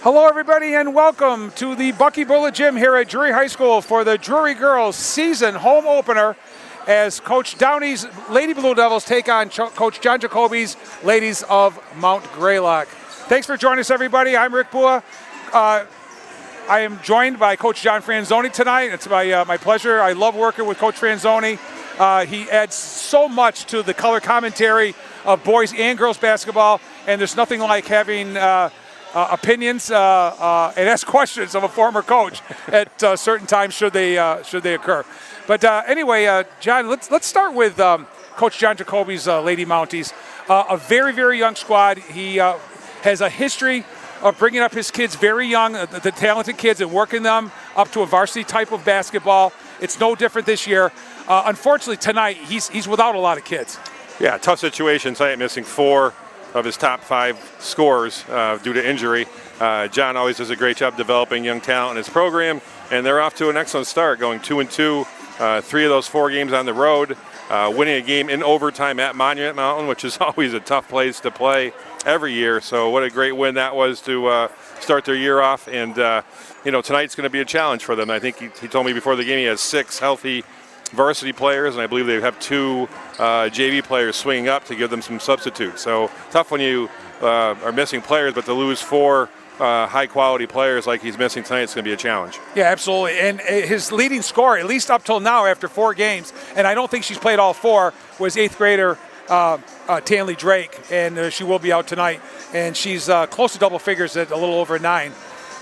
Hello, everybody, and welcome to the Bucky Bullet Gym here at Drury High School for the Drury Girls season home opener as Coach Downey's Lady Blue Devils take on Coach John Jacoby's Ladies of Mount Greylock. Thanks for joining us, everybody. I'm Rick Bua. I am joined by Coach John Franzoni tonight. It's my pleasure. I love working with Coach Franzoni. He adds so much to the color commentary of boys and girls basketball, and there's nothing like having opinions and ask questions of a former coach at certain times should they occur. But anyway, John, let's start with Coach John Jacoby's Lady Mounties. A very, very young squad. He has a history of bringing up his kids very young, the talented kids, and working them up to a varsity type of basketball. It's no different this year. Unfortunately, tonight he's without a lot of kids. Yeah, tough situation tonight, missing 4 of his top 5 scorers due to injury. John always does a great job developing young talent in his program, and they're off to an excellent start, going 2-2, 3 of those 4 games on the road, winning a game in overtime at Monument Mountain, which is always a tough place to play every year. So what a great win that was to start their year off. And tonight's going to be a challenge for them. I think he told me before the game he has 6 healthy varsity players, and I believe they have 2 JV players swinging up to give them some substitutes. So tough when you are missing players, but to lose 4 high-quality players like he's missing tonight, it's going to be a challenge. Yeah, absolutely. And his leading scorer, at least up till now after 4 games, and I don't think she's played all 4, was 8th grader Tanley Drake, and she will be out tonight. And she's close to double figures at a little over 9.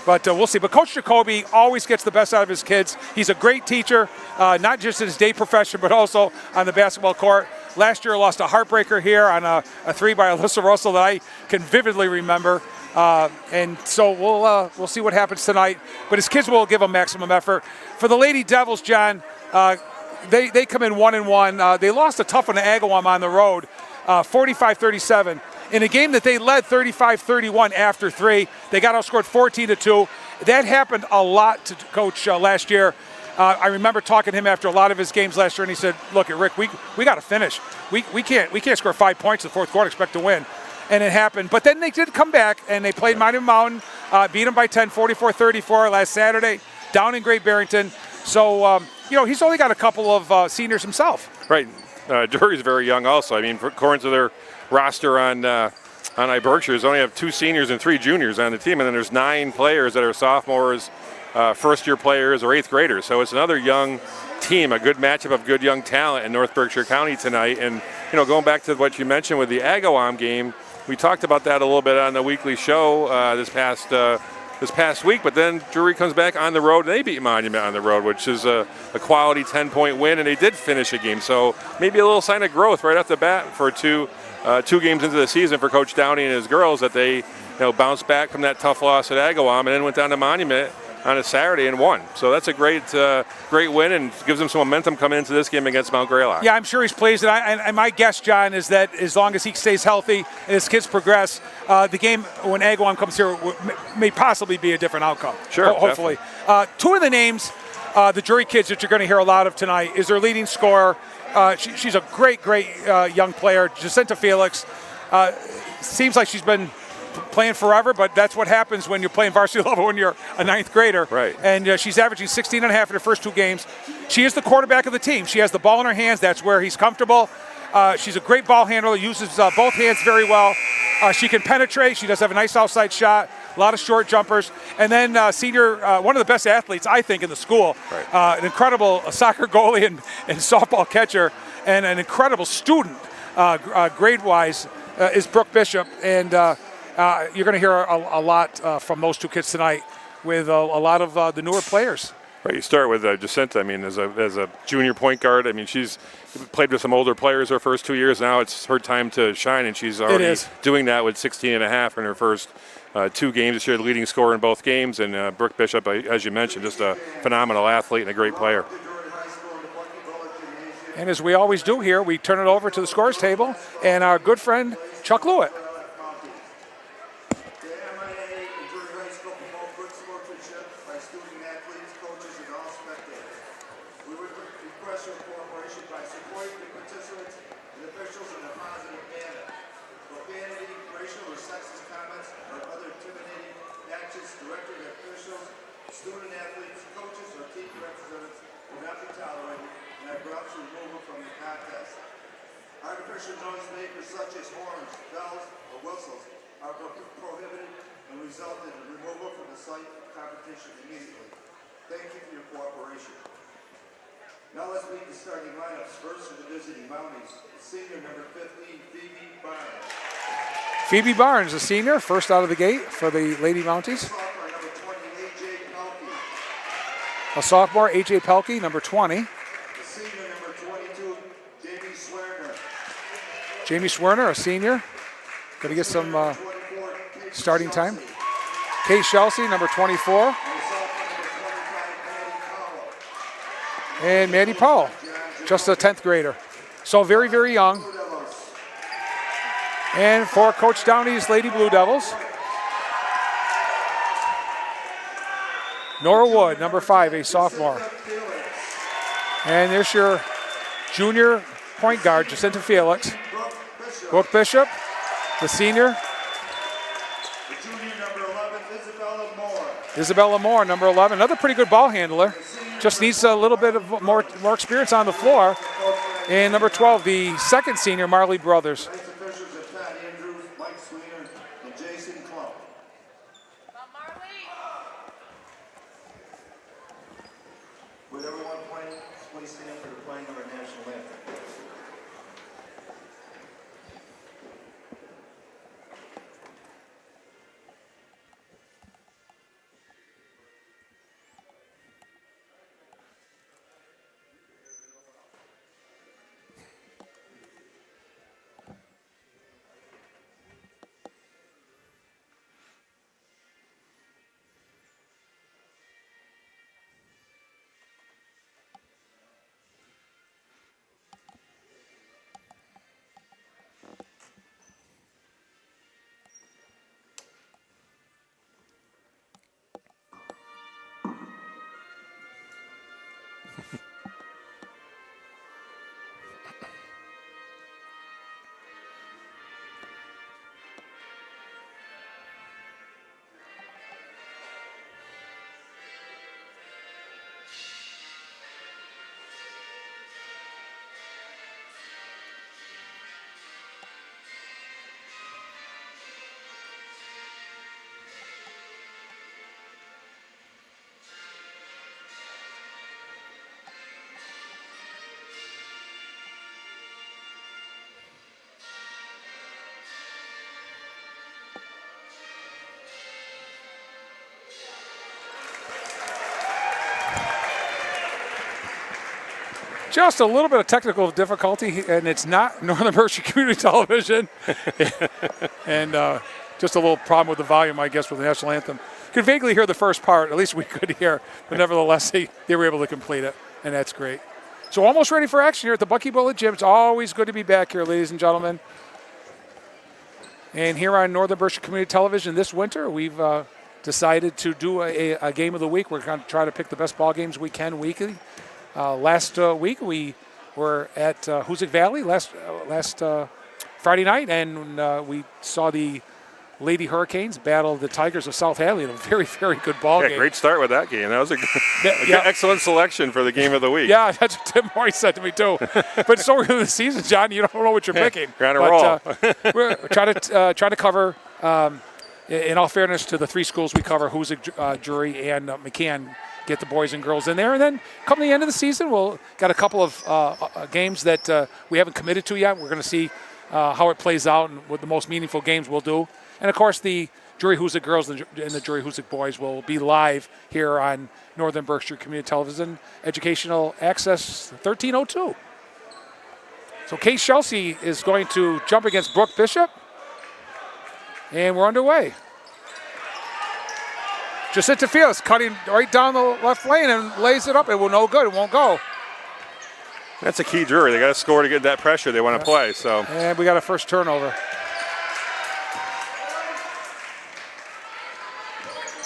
But we'll see. But Coach Jacoby always gets the best out of his kids. He's a great teacher, not just in his day profession, but also on the basketball court. Last year, lost a heartbreaker here on a 3 by Alyssa Russell that I can vividly remember. And so we'll see what happens tonight. But his kids will give him maximum effort. For the Lady Devils, John, they come in 1-1. They lost a tough one to Agawam on the road, 45-37. In a game that they led 35-31 after 3, they got outscored 14-2. That happened a lot to Coach last year. I remember talking to him after a lot of his games last year, and he said, "Look, Rick, we got to finish. We can't score 5 points in the fourth quarter, expect to win." And it happened. But then they did come back, and they played Monument Mountain, beat them by 10, 44-34 last Saturday, down in Great Barrington. So he's only got a couple of seniors himself. Right. Drury's very young also. I mean, according to their roster on iBerkshires, only have 2 seniors and 3 juniors on the team, and then there's 9 players that are sophomores, first-year players, or 8th graders. So it's another young team, a good matchup of good young talent in North Berkshire County tonight. And going back to what you mentioned with the Agawam game, we talked about that a little bit on the weekly show this past week. But then Drury comes back on the road, and they beat Monument on the road, which is a quality 10-point win, and they did finish a game. So maybe a little sign of growth right off the bat for 2 games into the season for Coach Downey and his girls, that they bounced back from that tough loss at Agawam and then went down to Monument on a Saturday and won. So that's a great win, and gives them some momentum coming into this game against Mount Greylock. Yeah, I'm sure he's pleased. And my guess, John, is that as long as he stays healthy and his kids progress, the game when Agawam comes here may possibly be a different outcome. Sure, hopefully. 2 of the names, the Drury kids that you're going to hear a lot of tonight, is their leading scorer. She's a great young player, Jacinta Felix. Seems like she's been playing forever, but that's what happens when you're playing varsity level when you're a 9th grader. Right. And she's averaging 16.5 in her first 2 games. She is the quarterback of the team. She has the ball in her hands. That's where he's comfortable. She's a great ball handler, uses both hands very well. She can penetrate. She does have a nice outside shot, a lot of short jumpers. And then senior, one of the best athletes, I think, in the school. Right. An incredible soccer goalie and softball catcher, and an incredible student grade-wise is Brooke Bishop. And you're going to hear a lot from those 2 kids tonight with a lot of the newer players. Right, you start with Jacinta. I mean, as a junior point guard, I mean, she's played with some older players her first 2 years. Now it's her time to shine, and she's already doing that with 16.5 in her first 2 games this year, the leading scorer in both games. And Brooke Bishop, as you mentioned, just a phenomenal athlete and a great player. And as we always do here, we turn it over to the scores table and our good friend Chuck Lewitt. Profanity, racial or sexist comments, or other intimidating actions directors, officials, student athletes, coaches, or team representatives will not be tolerated and abrupt removal from the contest. Artificial noise makers such as horns, bells, or whistles are prohibited and result in removal from the site of competition immediately. Thank you for your cooperation. Now let's meet the starting lineups. First for the visiting Mounties, senior number 15, Phoebe Barnes. Phoebe Barnes, a senior, first out of the gate for the Lady Mounties. Sophomore number 20, A.J. Pelkey. A sophomore, A.J. Pelkey, number 20. The senior number 22, Jamie Swerner. Jamie Swerner, a senior. Going to get some 24, Kate starting time. Chelsea. Kate Chelsea, number 24. And the sophomore number 25, Maddie Powell. And Maddie Powell, just a 10th grader. So very, very young. Blue Devils. And for Coach Downey's Lady Blue Devils, Nora Wood, number 5, a sophomore. And there's your junior point guard, Jacinta Felix. Brooke Bishop, the senior. The junior number 11, Isabella Moore. Isabella Moore, number 11, another pretty good ball handler. Just needs a little bit of more experience on the floor. And number 12, the second senior, Marley Brothers. Vice officials are Pat Andrews, Mike Sweener, and Jason Klump. Would everyone please stand for the playing of our national anthem? Just a little bit of technical difficulty, and it's not Northern Berkshire Community Television. And just a little problem with the volume, I guess, with the national anthem. You could vaguely hear the first part, at least we could hear, but nevertheless, they were able to complete it, and that's great. So almost ready for action here at the Bucky Bullet Gym. It's always good to be back here, ladies and gentlemen. And here on Northern Berkshire Community Television this winter, we've decided to do a game of the week. We're going to try to pick the best ball games we can weekly. Last week we were at Hoosick Valley last Friday night, and we saw the Lady Hurricanes battle the Tigers of South Hadley in a very, very good ball game. Great start with that game. That was excellent selection for the game of the week. Yeah, that's what Tim Morey said to me too. But so early in the season, John, you don't know what you're picking. You're on a roll. We're trying to cover. In all fairness to the three schools we cover, Hoosick, Drury, and McCann, get the boys and girls in there. And then come the end of the season, we'll got a couple of games that we haven't committed to yet. We're going to see how it plays out and what the most meaningful games we'll do. And, of course, the Drury Hoosick girls and the Drury Hoosick boys will be live here on Northern Berkshire Community Television, Educational Access 1302. So Kate Chelsea is going to jump against Brooke Bishop. And we're underway. Jacinta Felix cutting right down the left lane and lays it up. It will no good. It won't go. That's a key, Drury. They got to score to get that pressure they want to play. So. And we got a first turnover.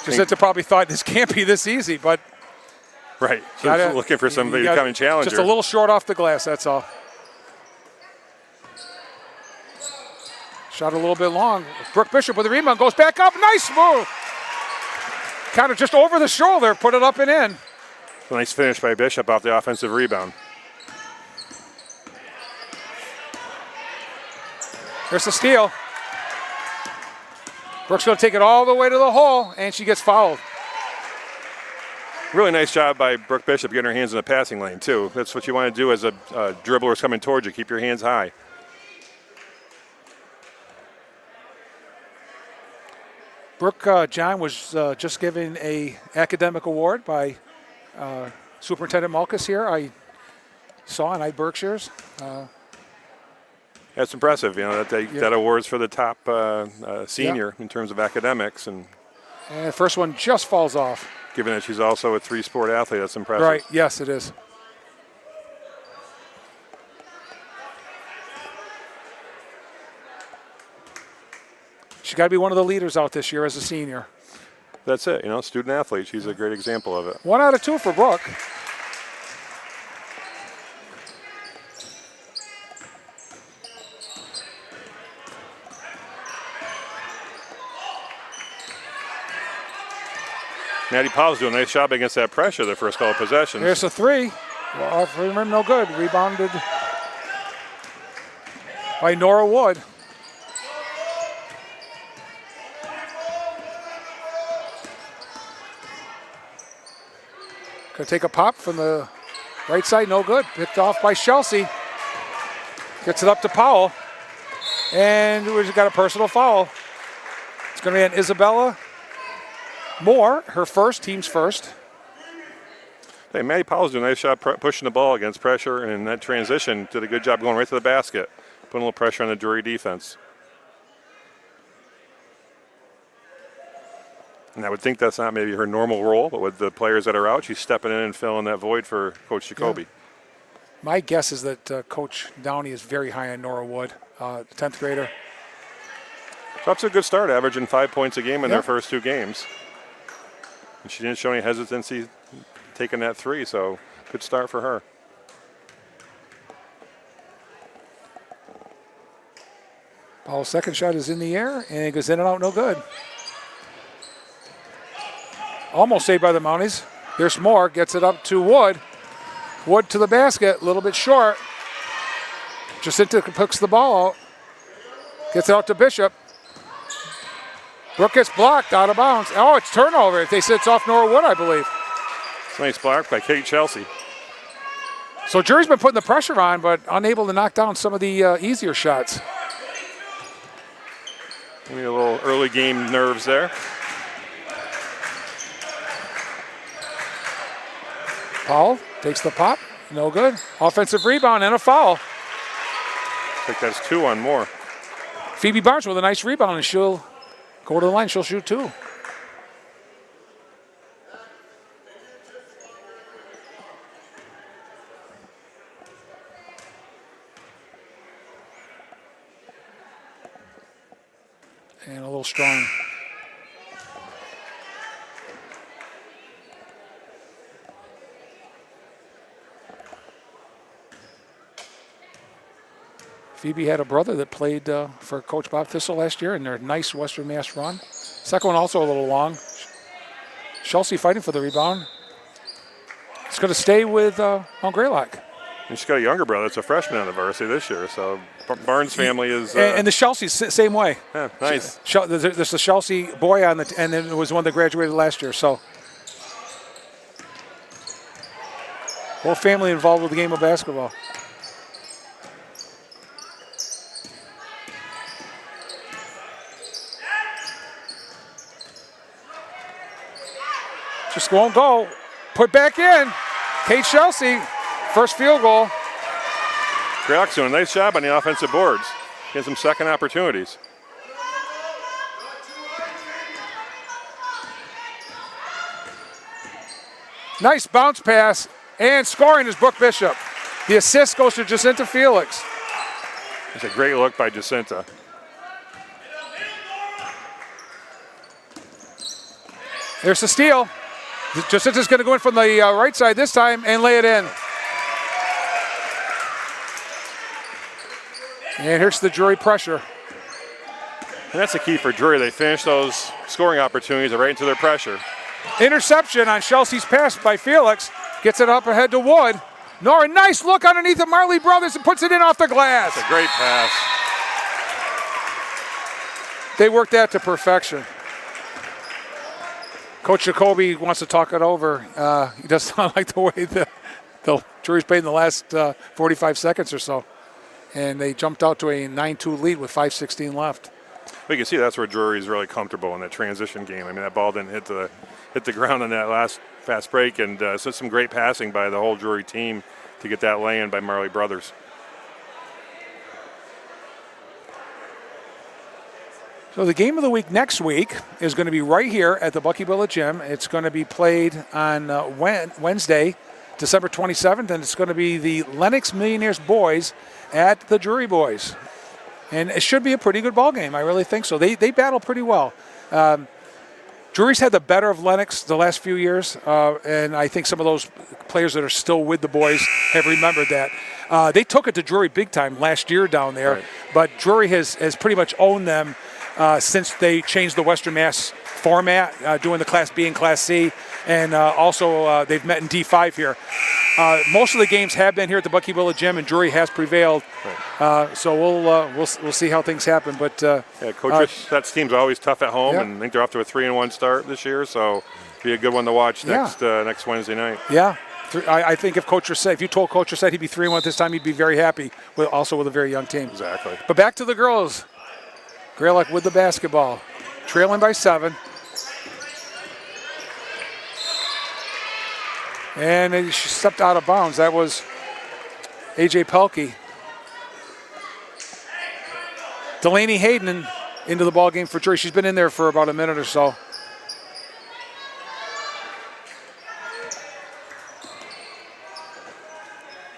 Jacinta probably thought this can't be this easy, but right. So looking for somebody to come and challenge her. Just a little short off the glass, that's all. Shot a little bit long. Brooke Bishop with the rebound, goes back up. Nice move. kind of just over the shoulder, put it up and in. Nice finish by Bishop off the offensive rebound. There's the steal. Brooks going to take it all the way to the hole, and she gets fouled. Really nice job by Brooke Bishop getting her hands in the passing lane, too. That's what you want to do as a dribbler is coming towards you. Keep your hands high. Brooke John was just given a academic award by Superintendent Malkus here. I saw on Berkshires. That's impressive, that award's for the top senior in terms of academics. And the first one just falls off. Given that she's also a three-sport athlete, that's impressive. Right, yes, it is. She's got to be one of the leaders out this year as a senior. That's it, student athlete. She's a great example of it. 1 out of 2 for Brooke. Maddie Powell's doing a nice job against that pressure the first couple of possessions. There's a 3. Well, if I remember, no good. Rebounded by Nora Wood. Going to take a pop from the right side, no good. Picked off by Chelsea. Gets it up to Powell. And we've got a personal foul. It's going to be an Isabella Moore, her first, team's first. Hey, Maddie Powell's doing a nice job pushing the ball against pressure, and in that transition did a good job going right to the basket, putting a little pressure on the Drury defense. And I would think that's not maybe her normal role, but with the players that are out, she's stepping in and filling that void for Coach Jacoby. Yeah. My guess is that Coach Downey is very high on Nora Wood, 10th grader. So that's a good start, averaging 5 points a game in their first 2 games. And she didn't show any hesitancy taking that 3, so good start for her. Powell's second shot is in the air, and it goes in and out, no good. Almost saved by the Mounties. Here's Moore, gets it up to Wood. Wood to the basket, a little bit short. Jacinta picks the ball out. Gets it out to Bishop. Brooke gets blocked out of bounds. Oh, it's turnover. They said it's off Nora Wood, I believe. Nice block by Kate Chelsea. So Drury's been putting the pressure on, but unable to knock down some of the easier shots. Maybe a little early game nerves there. Powell takes the pop. No good. Offensive rebound and a foul. I think that's 2 on Moore. Phoebe Barnes with a nice rebound, and she'll go to the line. She'll shoot 2. And a little strong. Phoebe had a brother that played for Coach Bob Thistle last year in their nice Western Mass run. Second one also a little long. Chelsea fighting for the rebound. It's going to stay with Mount Greylock. And she's got a younger brother that's a freshman on the varsity this year, so Barnes family is... and the Chelsea's same way. Yeah, nice. There's the Chelsea boy on the, and then it was one that graduated last year, so. Whole family involved with the game of basketball. Just won't go. Put back in. Kate Chelsea, first field goal. Greylock's doing a nice job on the offensive boards. Getting some second opportunities. Nice bounce pass, and scoring is Brooke Bishop. The assist goes to Jacinta Felix. It's a great look by Jacinta. There's the steal. Jacinta's going to go in from the right side this time and lay it in. And here's the Drury pressure. And that's the key for Drury. They finish those scoring opportunities right into their pressure. Interception on Chelsea's pass by Felix. Gets it up ahead to Wood. Nora, nice look underneath of Marley Brothers and puts it in off the glass. That's a great pass. They worked that to perfection. Coach Jacoby wants to talk it over. He does not like the way the Drury's played in the last 45 seconds or so. And they jumped out to a 9-2 lead with 5:16 left. We can see that's where Drury's really comfortable in that transition game. I mean, that ball didn't hit the ground on that last fast break, and so some great passing by the whole Drury team to get that lay-in by Marley Brothers. So the game of the week next week is going to be right here at the Bucky Billet Gym. It's going to be played on Wednesday, December 27th, and it's going to be the Lennox Millionaires boys at the Drury boys. And it should be a pretty good ball game. I really think so. They battle pretty well. Drury's had the better of Lennox the last few years, and I think some of those players that are still with the boys have remembered that. They took it to Drury big time last year down there, right. But Drury has pretty much owned them since they changed the Western Mass format, doing the Class B and Class C, and also they've met in D5 here. Most of the games have been here at the Bucky Billet Gym, and Drury has prevailed. Right. So we'll see how things happen. But Coach that team's always tough at home, and I think they're off to a 3-1 start this year. So it'll be a good one to watch next Wednesday night. Yeah, I think if you told Coach Rossett he'd be 3-1 this time, he'd be very happy. Also with a very young team. Exactly. But back to the girls. Greylock with the basketball, trailing by 7. And she stepped out of bounds. That was A.J. Pelkey. Delaney Hayden into the ball game for Drury. She's been in there for about a minute or so.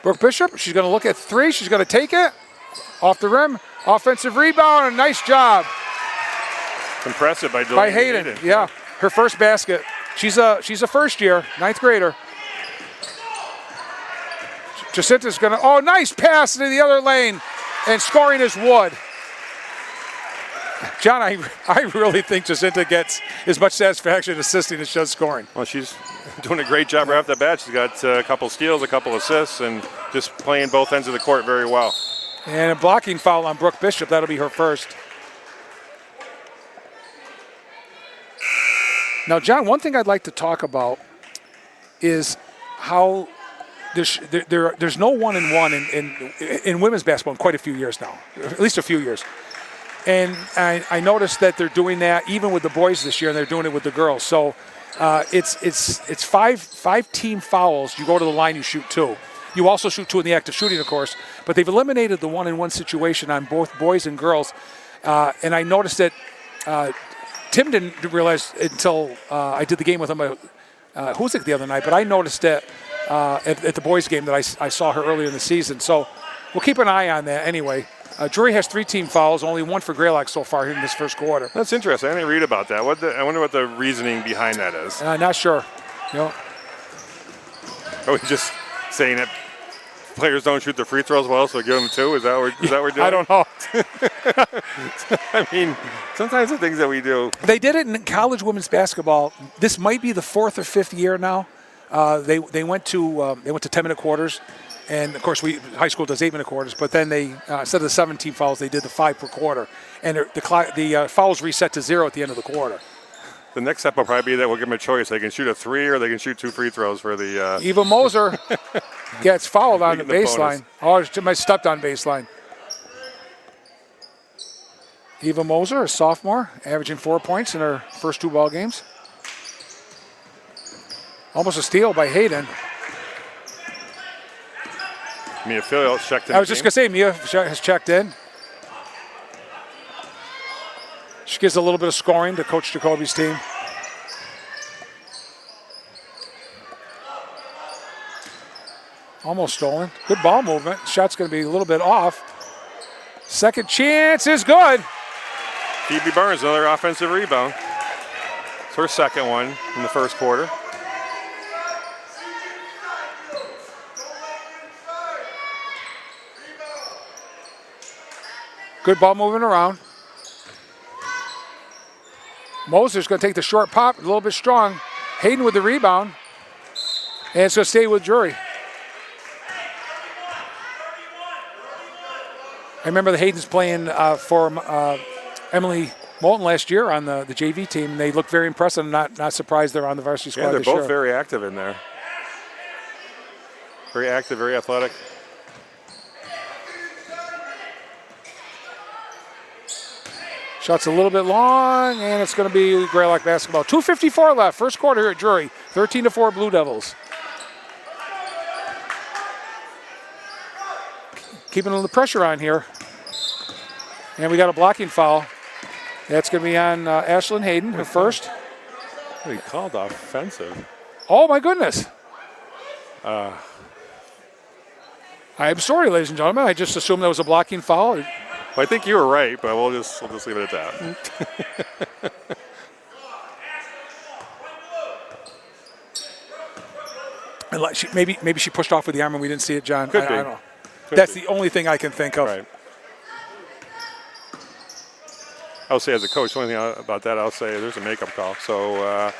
Brooke Bishop, she's going to look at 3. She's going to take it. Off the rim. Offensive rebound. And a nice job. Impressive by Delaney Hayden. Yeah, her first basket. She's a first year, 9th grader. Jacinta's going to, nice pass into the other lane. And scoring is Wood. John, I really think Jacinta gets as much satisfaction assisting as she does scoring. Well, she's doing a great job right off the bat. She's got a couple steals, a couple assists, and just playing both ends of the court very well. And a blocking foul on Brooke Bishop. That'll be her first. Now, John, one thing I'd like to talk about is how there's no 1-and-1 in women's basketball in quite a few years now, at least a few years. And I noticed that they're doing that even with the boys this year, and they're doing it with the girls. So it's five team fouls. You go to the line, you shoot 2. You also shoot 2 in the act of shooting, of course. But they've eliminated the 1-and-1 situation on both boys and girls. And I noticed that Tim didn't realize until I did the game with him, Huzik the other night. But I noticed that at the boys' game that I saw her earlier in the season. So we'll keep an eye on that anyway. Drury has 3 team fouls, only 1 for Greylock so far in this first quarter. That's interesting. I didn't read about that. I wonder what the reasoning behind that is. Not sure. Are we just saying that players don't shoot the free throws well, so give them 2? Is that what we're doing? I don't know. I mean, sometimes the things that we do. They did it in college women's basketball. This might be the 4th or 5th year now. They went to 10-minute quarters. And, of course, high school does 8-minute quarters, but then they, instead of the 17 fouls, they did the 5 per quarter. And the fouls reset to 0 at the end of the quarter. The next step will probably be that we'll give them a choice. They can shoot a 3 or they can shoot 2 free throws for the... Eva Moser gets fouled on the baseline. She might have stepped on baseline. Eva Moser, a sophomore, averaging 4 points in her first 2 ball games. Almost a steal by Hayden. Mia Phillips checked in. I was just going to say, Mia has checked in. She gives a little bit of scoring to Coach Jacoby's team. Almost stolen. Good ball movement. Shot's going to be a little bit off. Second chance is good. Phoebe Burns, another offensive rebound. It's her second one in the first quarter. Good ball moving around. Moser's going to take the short pop, a little bit strong. Hayden with the rebound. And it's going to stay with Drury. I remember the Hayden's playing for Emily Moulton last year on the JV team. They look very impressive. I'm not surprised they're on the varsity squad. Yeah, they're this both year. very active in there. Very active, very athletic. Shot's a little bit long, and it's going to be Greylock basketball. 2:54 left, first quarter here at Drury. 13-4 Blue Devils. Keeping a little pressure on here. And we got a blocking foul. That's going to be on Ashlyn Hayden, her first. What he called offensive. Oh, my goodness. I'm sorry, ladies and gentlemen. I just assumed that was a blocking foul. Well, I think you were right, but we'll just leave it at that. And maybe she pushed off with the arm and we didn't see it, John. Could I be. don't know. Could That's be. the only thing I can think of. Right. I'll say as a coach, the only thing about that I'll say there's a makeup call. So,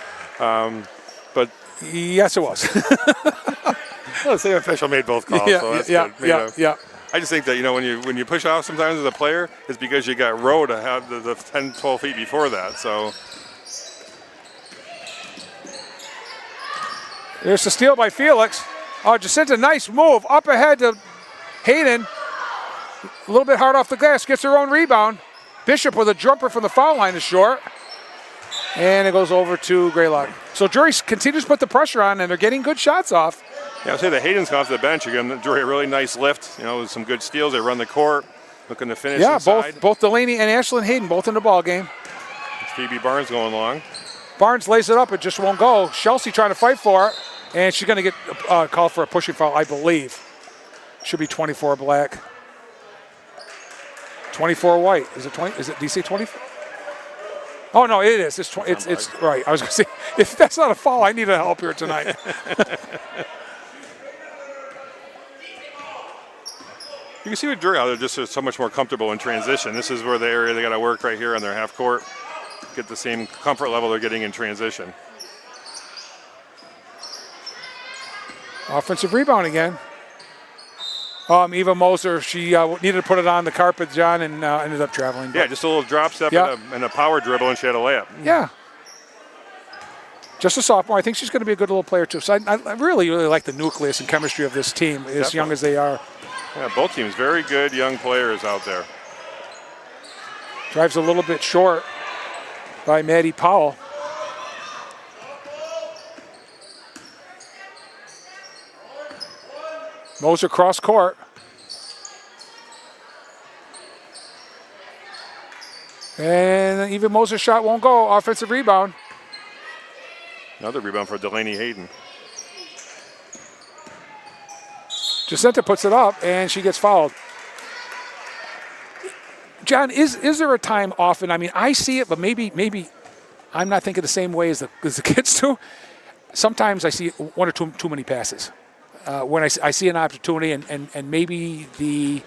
but Yes, it was. well, the same official made both calls. So that's good. yeah. I just think that, when you push off sometimes as a player, it's because you got row to have the 10, 12 feet before that. So There's the steal by Felix. Oh, Jacinta, nice move. Up ahead to Hayden. A little bit hard off the glass. Gets her own rebound. Bishop with a jumper from the foul line is short. And it goes over to Greylock. So Drury continues to put the pressure on, and they're getting good shots off. yeah, I'll say that Hayden's come off the bench again. Drury a really nice lift. With some good steals. They run the court, looking to finish Yeah, inside. both Delaney and Ashlyn Hayden both in the ball game. Phoebe Barnes going long. Barnes lays it up. It just won't go. Chelsea trying to fight for it. And she's going to get called for a pushing foul, I believe. Should be 24 black. 24 white. Is it 20? Is it DC 24? Oh no, it is. It's right. I was going to say, if that's not a foul, I need a help here tonight. You can see with Drury how they're just so much more comfortable in transition. This is where the area they got to work right here on their half court. Get the same comfort level they're getting in transition. Offensive rebound again. Eva Moser, she needed to put it on the carpet, John, and ended up traveling. Yeah, just a little drop step and a power dribble, and she had a layup. Yeah. Just a sophomore. I think she's going to be a good little player, too. So I really, really like the nucleus and chemistry of this team, as young as they are. Yeah, both teams, very good young players out there. Drives a little bit short by Maddie Powell. Moser cross court. And even Moser's shot won't go. Offensive rebound. Another rebound for Delaney Hayden. Jacinta puts it up, and she gets fouled. John, is there a time often? I mean, I see it, but maybe I'm not thinking the same way as the kids do. Sometimes I see one or too many passes. When I see an opportunity, and maybe the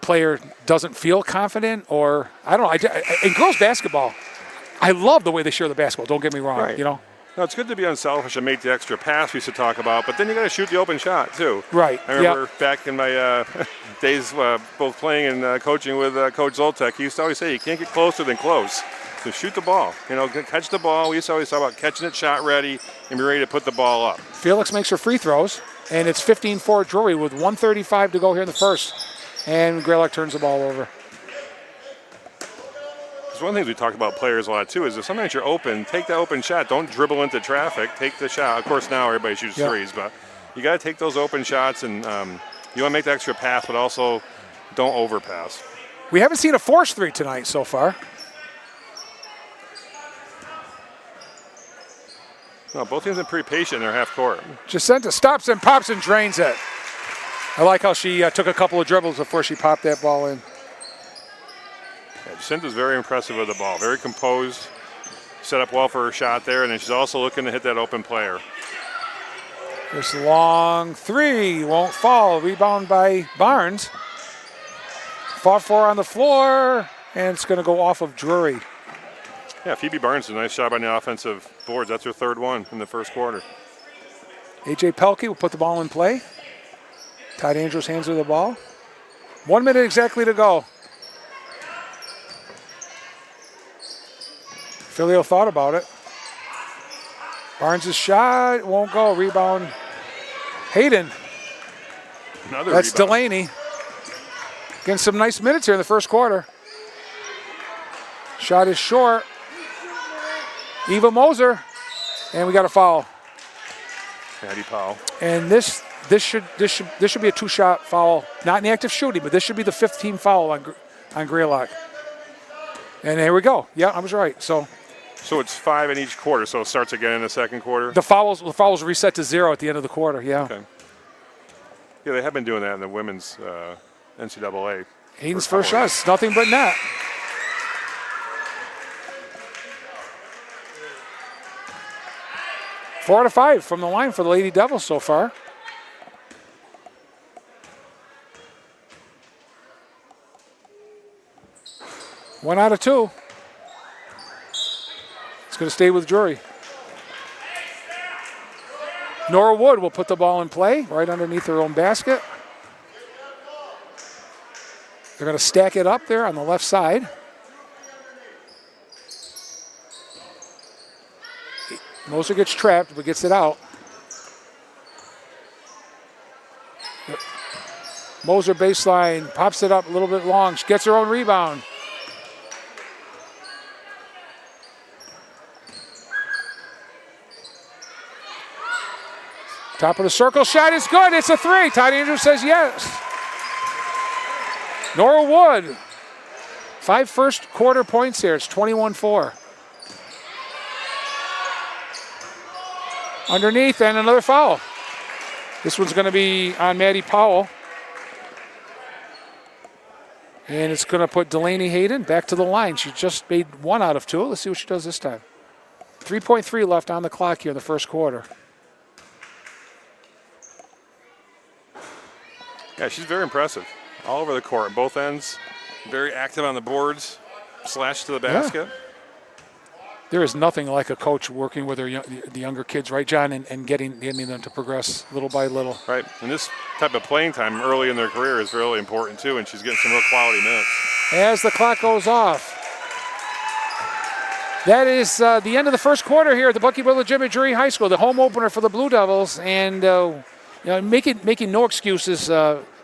player doesn't feel confident, or I don't know. In girls basketball, I love the way they share the basketball. Don't get me wrong. Right. No, it's good to be unselfish and make the extra pass we used to talk about, but then you got to shoot the open shot too. Right. I remember back in my days, both playing and coaching with Coach Zoltek, he used to always say, "You can't get closer than close." So shoot the ball. Catch the ball. We used to always talk about catching it, shot ready, and be ready to put the ball up. Felix makes her free throws, and it's 15-4 Drury with 1:35 to go here in the first. And Greylock turns the ball over. One of the things we talk about players a lot too is if sometimes you're open, take that open shot. Don't dribble into traffic. Take the shot. Of course, now everybody shoots threes, but you got to take those open shots, and you want to make the extra pass, but also don't overpass. We haven't seen a forced three tonight so far. No, both teams have been pretty patient in their half court. Jacinta stops and pops and drains it. I like how she took a couple of dribbles before she popped that ball in. Yeah, Jacinta's very impressive with the ball. Very composed. Set up well for her shot there, and then she's also looking to hit that open player. This long three won't fall. Rebound by Barnes. Fought for on the floor, and it's going to go off of Drury. Yeah, Phoebe Barnes did a nice job on the offensive boards. That's her third one in the first quarter. A.J. Pelkey will put the ball in play. Todd Andrews hands her the ball. 1 minute exactly to go. Filio thought about it. Barnes' shot won't go. Rebound. Hayden. Another That's rebound. Delaney. Getting some nice minutes here in the first quarter. Shot is short. Eva Moser. And we got a foul. Maddie Powell. And this should be a two-shot foul, not in the active shooting, but this should be the 15th foul on Greylock. And here we go. Yeah, I was right. So it's 5 in each quarter, so it starts again in the second quarter? the fouls reset to 0 at the end of the quarter, yeah. Okay. Yeah, they have been doing that in the women's NCAA. Hayden's first shot is nothing but net. Four out of 5 from the line for the Lady Devils so far. One out of 2. It's going to stay with Drury. Nora Wood will put the ball in play right underneath her own basket. They're going to stack it up there on the left side. Moser gets trapped, but gets it out. Moser baseline, pops it up a little bit long. She gets her own rebound. Top of the circle, shot is good. It's a 3. Todd Andrews says yes. Nora Wood, 5 first quarter points here. It's 21-4. Underneath, and another foul. This one's going to be on Maddie Powell. And it's going to put Delaney Hayden back to the line. She just made 1 out of 2. Let's see what she does this time. 3.3 left on the clock here in the first quarter. Yeah, she's very impressive. All over the court, both ends. Very active on the boards. Slash to the basket. Yeah. There is nothing like a coach working with the younger kids, right, John, and getting them to progress little by little. Right, and this type of playing time early in their career is really important too, and she's getting some real quality minutes. As the clock goes off. That is the end of the first quarter here at the Buckyball Gym at Drury High School, the home opener for the Blue Devils, and making no excuses.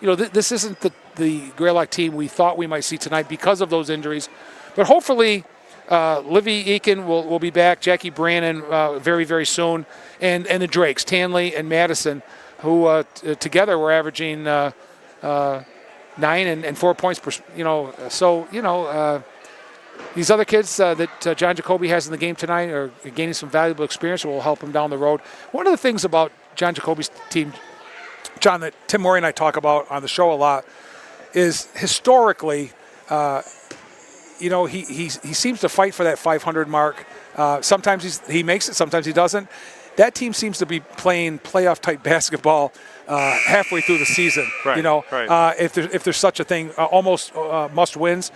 This isn't the Greylock team we thought we might see tonight because of those injuries, but hopefully Livy Eakin will be back, Jackie Brannon very, very soon, and the Drakes, Tanley and Madison, who together were averaging 9 and 4 points per. These other kids that John Jacoby has in the game tonight are gaining some valuable experience that will help him down the road. One of the things about John Jacoby's team, John, that Tim Morey and I talk about on the show a lot, is historically. He seems to fight for that 500 mark. Sometimes he makes it, sometimes he doesn't. That team seems to be playing playoff-type basketball halfway through the season. Right, if there's such a thing, almost must-wins.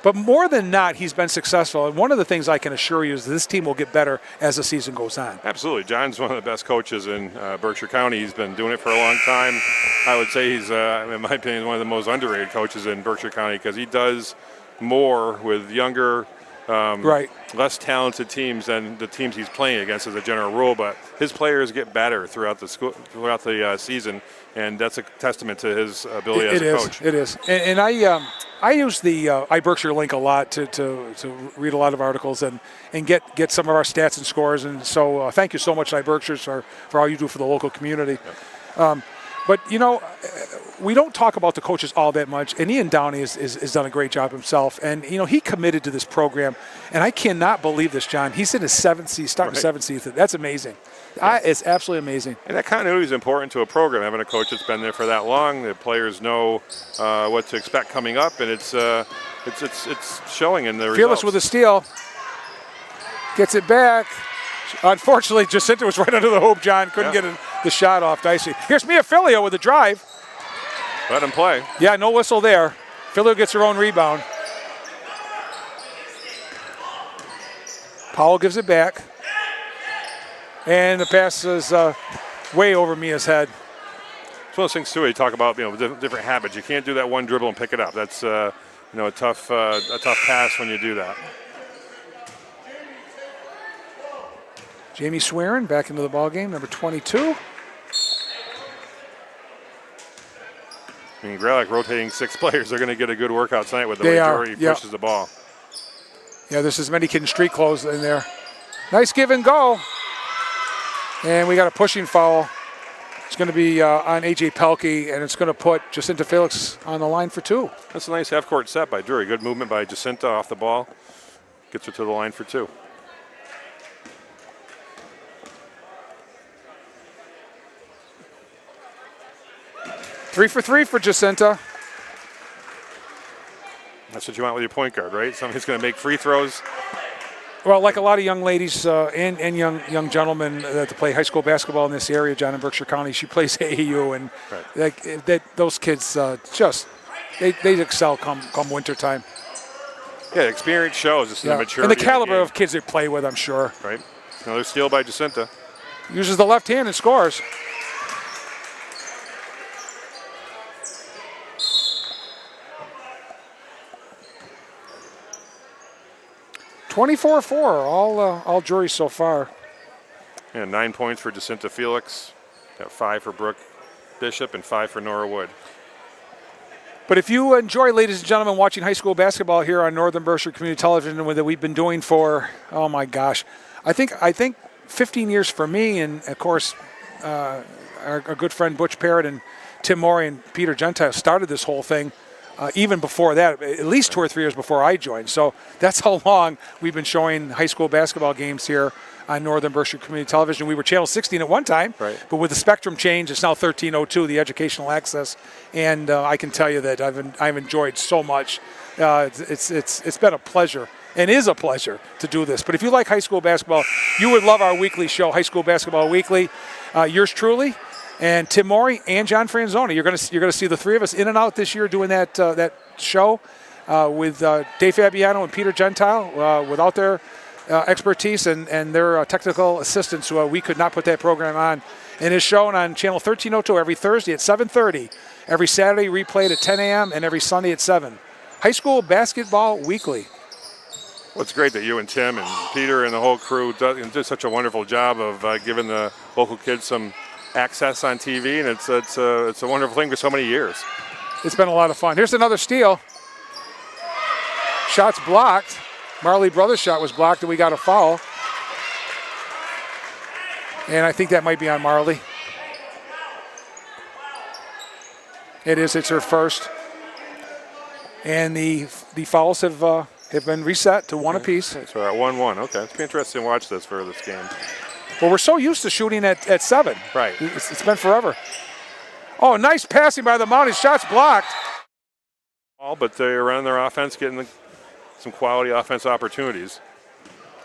But more than not, he's been successful. And one of the things I can assure you is this team will get better as the season goes on. Absolutely. John's one of the best coaches in Berkshire County. He's been doing it for a long time. I would say he's, in my opinion, one of the most underrated coaches in Berkshire County because he does more with younger, less talented teams than the teams he's playing against as a general rule. But his players get better throughout the season, and that's a testament to his ability as a coach. It is. And I use the iBerkshire link a lot to read a lot of articles and get some of our stats and scores. And so thank you so much, iBerkshire, for all you do for the local community. Yep. But, we don't talk about the coaches all that much, and Ian Downey has done a great job himself. And, he committed to this program, and I cannot believe this, John. He's in his 7th season, starting 7th season. That's amazing. Yeah. It's absolutely amazing. And that continuity is important to a program, having a coach that's been there for that long. The players know what to expect coming up, and it's showing in the results. Fearless with a steal. Gets it back. Unfortunately, Jacinta was right under the hoop, John. Couldn't get the shot off Dicey. Here's Mia Filio with a drive. Let him play. Yeah, no whistle there. Filio gets her own rebound. Powell gives it back. And the pass is way over Mia's head. It's one of those things too. You talk about different habits. You can't do that one dribble and pick it up. That's a tough pass when you do that. Jamie Swearin back into the ball game, number 22. I mean, Greylock rotating 6 players. They're going to get a good workout tonight with the way Drury pushes the ball. Yeah, there's as many kids in street clothes in there. Nice give and go. And we got a pushing foul. It's going to be on A.J. Pelkey, and it's going to put Jacinta Felix on the line for 2. That's a nice half-court set by Drury. Good movement by Jacinta off the ball. Gets her to the line for 2. Three for Jacinta. That's what you want with your point guard, right? Somebody's going to make free throws. Well, like a lot of young ladies and young gentlemen that play high school basketball in this area, John, in Berkshire County, she plays AAU, and those kids they excel come wintertime. Yeah, experience shows. This is the maturity. And the caliber of kids they play with, I'm sure. Right. Another steal by Jacinta. Uses the left hand and scores. (24-4), all Drury so far. Yeah, 9 points for Jacinta Felix. Got 5 for Brooke Bishop and 5 for Nora Wood. But if you enjoy, ladies and gentlemen, watching high school basketball here on Northern Berkshire Community Television that we've been doing for, oh my gosh, I think 15 years for me, and of course our good friend Butch Parrott and Tim Morey and Peter Gentile started this whole thing. Even before that, at least 2 or 3 years before I joined. So that's how long we've been showing high school basketball games here on Northern Berkshire Community Television. We were channel 16 at one time, but with the spectrum change, it's now 1302, the educational access. And I can tell you that I've enjoyed so much. It's been a pleasure and is a pleasure to do this. But if you like high school basketball, you would love our weekly show, High School Basketball Weekly. Yours truly. And Tim Morey and John Franzoni, you're going to see the 3 of us in and out this year doing that show with Dave Fabiano and Peter Gentile. Without their expertise and their technical assistance, we could not put that program on. And it's shown on channel 1302 every Thursday at 7:30, every Saturday replayed at 10 a.m. and every Sunday at 7. High School Basketball Weekly. Well, it's great that you and Tim and Peter and the whole crew did such a wonderful job of giving the local kids some access on TV, and it's a wonderful thing for so many years. It's been a lot of fun. Here's another steal. Shot's blocked. Marley Brothers' shot was blocked, and we got a foul. And I think that might be on Marley. It is. It's her first. And the fouls have been reset to 1 apiece. So we're at 1-1. Okay, it's be interesting to watch this for this game. Well, we're so used to shooting at 7. Right. It's been forever. Oh, nice passing by the Mounties. Shot's blocked. But they're running their offense, getting some quality offense opportunities.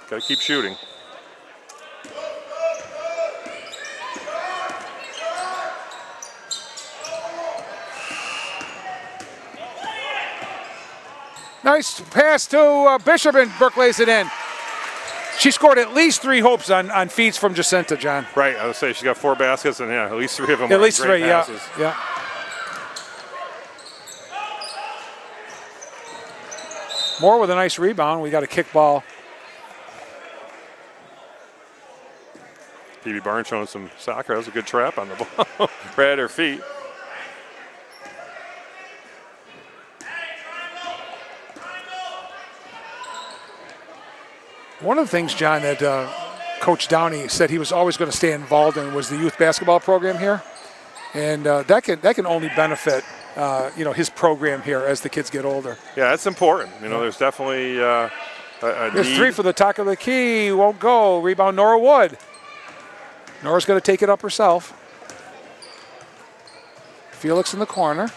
Got to keep shooting. Nice pass to Bishop, and Burke lays it in. She scored at least 3 hopes on feeds from Jacinta, John. Right, I would say she's got 4 baskets, and at least 3 of them. At least 3, passes. yeah. Moore with a nice rebound. We got a kick ball. PB Barnes showing some soccer. That was a good trap on the ball. Right at her feet. One of the things, John, that Coach Downey said he was always going to stay involved in was the youth basketball program here, and that can only benefit his program here as the kids get older. Yeah, that's important. There's definitely a There's need. 3 for the top of the key. Won't go. Rebound, Nora Wood. Nora's going to take it up herself. Felix in the corner.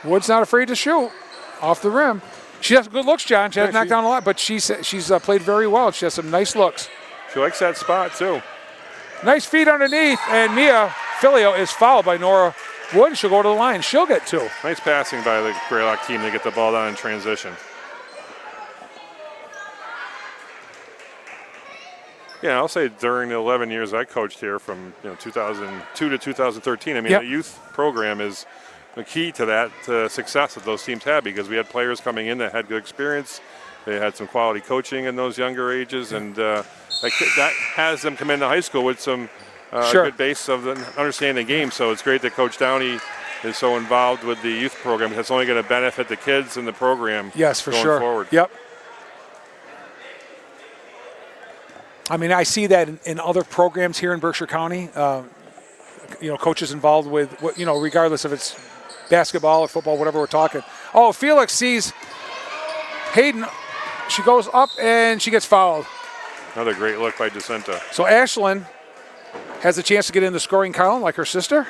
Wood's not afraid to shoot off the rim. She has good looks, John. She has knocked down a lot, but she's played very well. She has some nice looks. She likes that spot, too. Nice feet underneath, and Mia Filio is fouled by Nora Wood, she'll go to the line. She'll get 2. Nice passing by the Greylock team to get the ball down in transition. Yeah, I'll say during the 11 years I coached here from 2002 to 2013, I mean, Yep. the youth program is the key to that success that those teams had because we had players coming in that had good experience. They had some quality coaching in those younger ages, and that has them come into high school with some good base of understanding the game. So it's great that Coach Downey is so involved with the youth program. That's only going to benefit the kids in the program. Yes, for going sure. Forward. Yep. I mean, I see that in other programs here in Berkshire County. Coaches involved with, regardless if it's basketball or football, whatever we're talking. Oh, Felix sees Hayden. She goes up and she gets fouled. Another great look by Jacinta. So Ashlyn has a chance to get in the scoring column like her sister.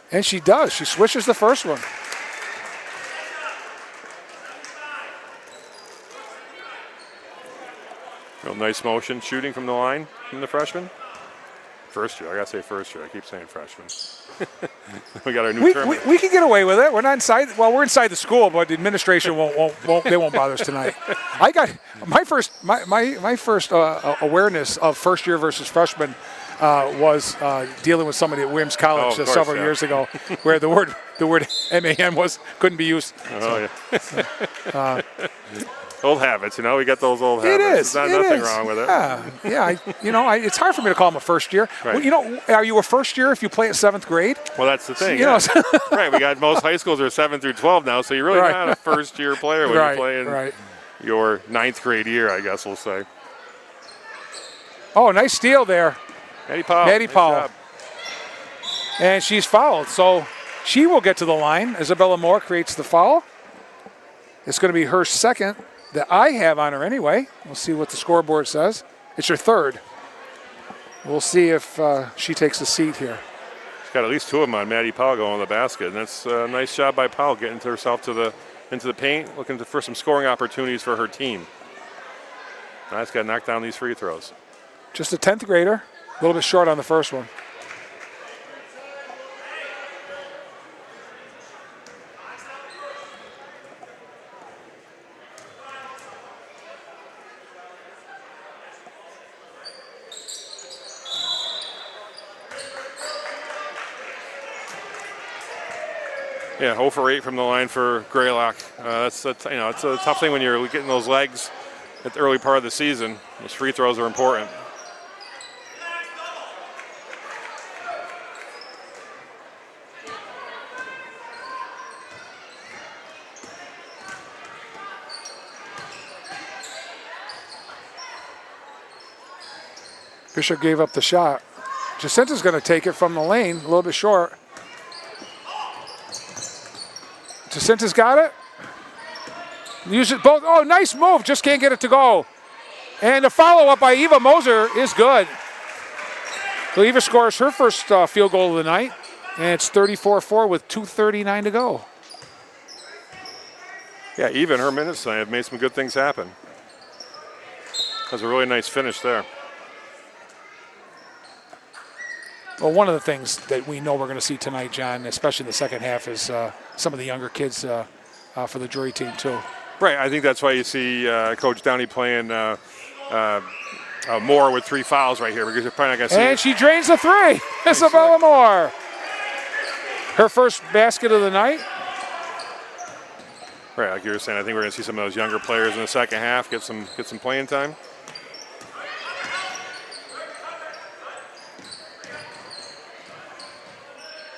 And she does. She swishes the first one. Real nice motion shooting from the line from the freshman. First year. I got to say first year. I keep saying freshman. We got our new term. We can get away with it. We're not inside. Well, we're inside the school, but the administration won't they won't bother us tonight. I got my first awareness of first year versus freshman was dealing with somebody at Williams College several years ago, where the word MAN couldn't be used. Oh yeah. Old habits, we got those old habits. It is. Nothing wrong with it. Yeah. It's hard for me to call them a first year. Right. Well, are you a first year if you play at 7th grade? Well, that's the thing. Right. We got most high schools are 7 through 12 now, so you're really not a first year player when you're playing your 9th grade year, I guess we'll say. Oh, nice steal there. Maddie Powell. Maddie Powell. Job. And she's fouled, so she will get to the line. Isabella Moore creates the foul. It's going to be her second that I have on her anyway. We'll see what the scoreboard says. It's her third. We'll see if she takes a seat here. She's got at least 2 of them on Maddie Powell going to the basket, and that's a nice job by Powell getting to herself into the paint, looking for some scoring opportunities for her team. Now it's got to knock down these free throws. Just a 10th grader, a little bit short on the first one. Yeah, 0 for 8 from the line for Greylock. It's a tough thing when you're getting those legs at the early part of the season. Those free throws are important. Bishop gave up the shot. Jacinta's going to take it from the lane, a little bit short. Jacinta's got it. Use it both. Oh, nice move. Just can't get it to go. And the follow-up by Eva Moser is good. So Eva scores her first field goal of the night. And it's 34-4 with 2:39 to go. Yeah, even her minutes tonight have made some good things happen. That was a really nice finish there. Well, one of the things that we know we're going to see tonight, John, especially in the second half, is some of the younger kids for the Drury team, too. Right, I think that's why you see Coach Downey playing Moore with 3 fouls right here, because you're probably not going to see And she drains the 3. Isabella Moore. Her first basket of the night. Right, like you were saying, I think we're going to see some of those younger players in the second half get some playing time.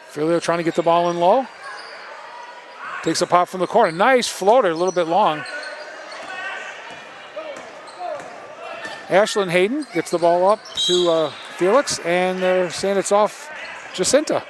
Filio trying to get the ball in low. Takes a pop from the corner. Nice floater, a little bit long. Ashlyn Hayden gets the ball up to Felix, and they're saying it's off Jacinta.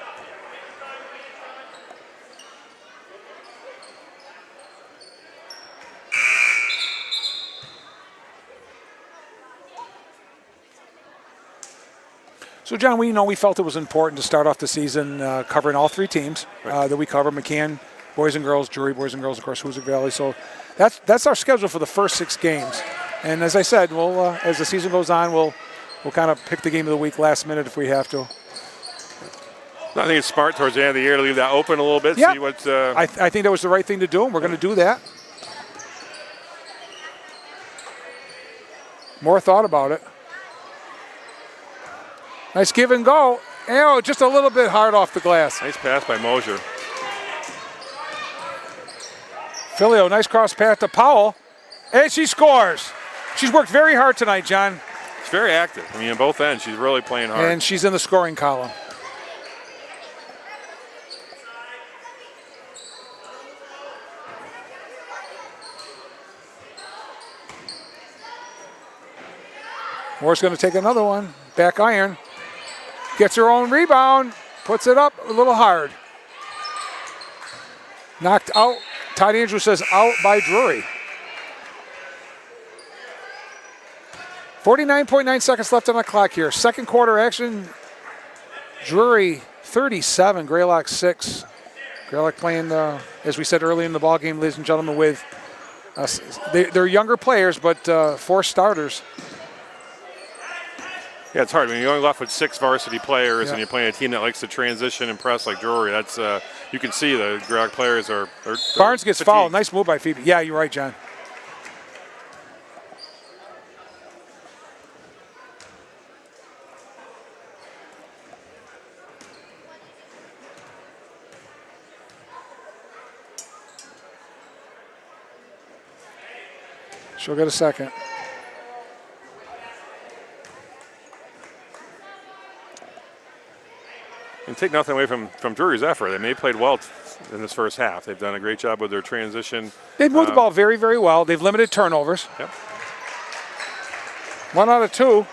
So, John, we felt it was important to start off the season covering all 3 teams that we cover: McCann, boys and girls, Drury, boys and girls, of course, Hoosick Valley. So that's our schedule for the first 6 games. And as I said, we'll as the season goes on, we'll kind of pick the game of the week last minute if we have to. I think it's smart towards the end of the year to leave that open a little bit. Yeah. See what's. I think that was the right thing to do, and we're going to do that. More thought about it. Nice give and go. Oh, just a little bit hard off the glass. Nice pass by Mosier. Filio, nice cross pass to Powell, and she scores. She's worked very hard tonight, John. She's very active. I mean, on both ends, she's really playing hard. And she's in the scoring column. Moore's going to take another one. Back iron. Gets her own rebound. Puts it up a little hard. Knocked out. Todd Andrews says out by Drury. 49.9 seconds left on the clock here. Second quarter action. Drury 37, Greylock 6. Greylock playing, as we said early in the ball game, ladies and gentlemen, with they're younger players, but 4 starters. Yeah, it's hard. I mean, you're only left with 6 varsity players, Yeah. and you're playing a team that likes to transition and press like Drury. That's you can see the Greylock players are Barnes gets fatigued. fouled. Nice move by Phoebe. Yeah, you're right, John. She'll get a second. And take nothing away from Drury's effort. I mean, they played well in this first half. They've done a great job with their transition. They've moved the ball very, very well. They've limited turnovers. Yep. 1 out of 2. Yeah,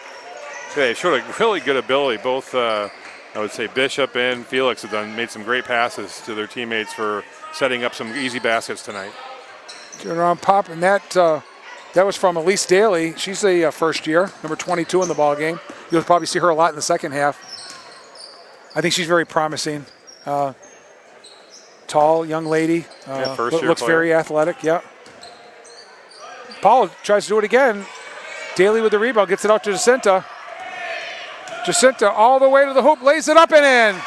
they showed a really good ability. Both, I would say, Bishop and Felix have made some great passes to their teammates for setting up some easy baskets tonight. Turn around, pop, and that was from Elise Daly. She's a first year, number 22 in the ball game. You'll probably see her a lot in the second half. I think she's very promising. Tall, young lady. First-year looks player. very athletic, yeah. Paul tries to do it again. Daly with the rebound, gets it out to Jacinta. Jacinta all the way to the hoop, lays it up and in.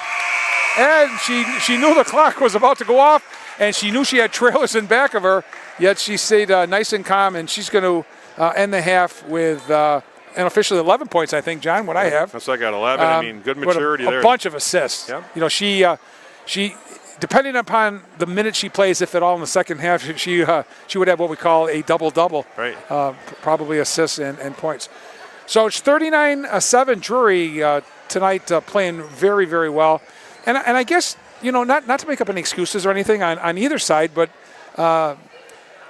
And she knew the clock was about to go off, and she knew she had trailers in back of her, yet she stayed nice and calm, and she's going to end the half with and officially 11 points, I think, John, what I have. So I got 11. I mean, good maturity there. A bunch of assists. Yep. You know, she depending upon the minutes she plays, if at all in the second half, she would have what we call a double-double. Right. Probably assists and points. So it's 39-7 Drury tonight, playing very, very well. And I guess, you know, not to make up any excuses or anything on either side, but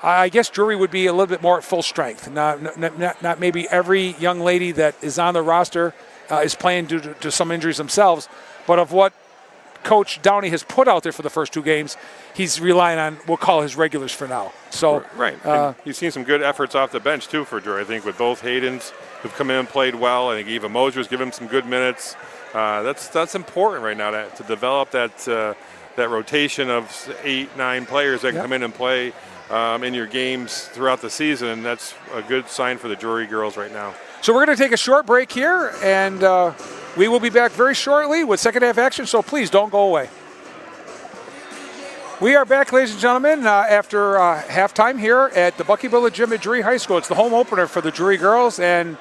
I guess Drury would be a little bit more at full strength. Not maybe every young lady that is on the roster is playing due to some injuries themselves, but of what Coach Downey has put out there for the first 2 games, he's relying on, we'll call his regulars for now. So right. And you've seen some good efforts off the bench, too, for Drury. I think with both Haydens who've come in and played well. I think Eva Moser's given him some good minutes. That's important right now to develop that rotation of 8, 9 players that can come in and play in your games throughout the season. That's a good sign for the Drury girls right now. So we're going to take a short break here, and we will be back very shortly with second half action, so please don't go away. We are back, ladies and gentlemen, after halftime here at the Buckybilla Gym at Drury High School. It's the home opener for the Drury girls, and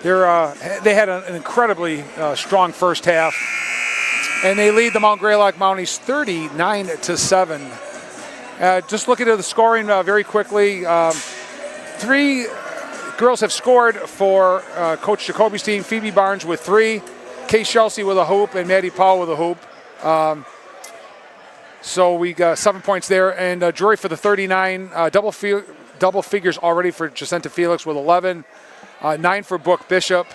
they had an incredibly strong first half, and they lead the Mount Greylock Mounties 39-7. Just looking at the scoring very quickly, 3 girls have scored for Coach Jacoby's team. Phoebe Barnes with 3, Kay Chelsea with a hoop, and Maddie Paul with a hoop. So we got 7 points there, and Drury for the 39, double figures already for Jacinta Felix with 11, 9 for Brooke Bishop,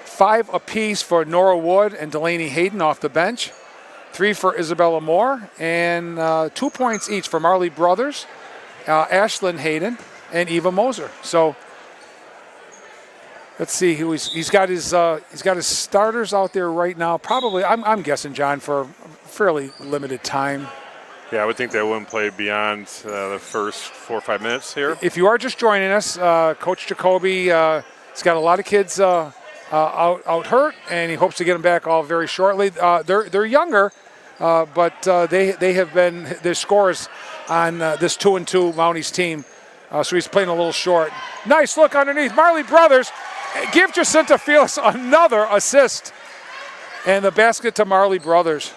5 apiece for Nora Wood and Delaney Hayden off the bench, 3 for Isabella Moore, and 2 points each for Marley Brothers, Ashlyn Hayden, and Eva Moser. So let's see who he's got his starters out there right now. Probably I'm guessing, John, for a fairly limited time. Yeah, I would think they wouldn't play beyond the first 4 or 5 minutes here. If you are just joining us, Coach Jacoby has got a lot of kids out hurt, and he hopes to get them back all very shortly. They're younger, but they have been their scores on this 2-2 Mounties team. So he's playing a little short. Nice look underneath. Marley Brothers give Jacinta Felix another assist, and the basket to Marley Brothers.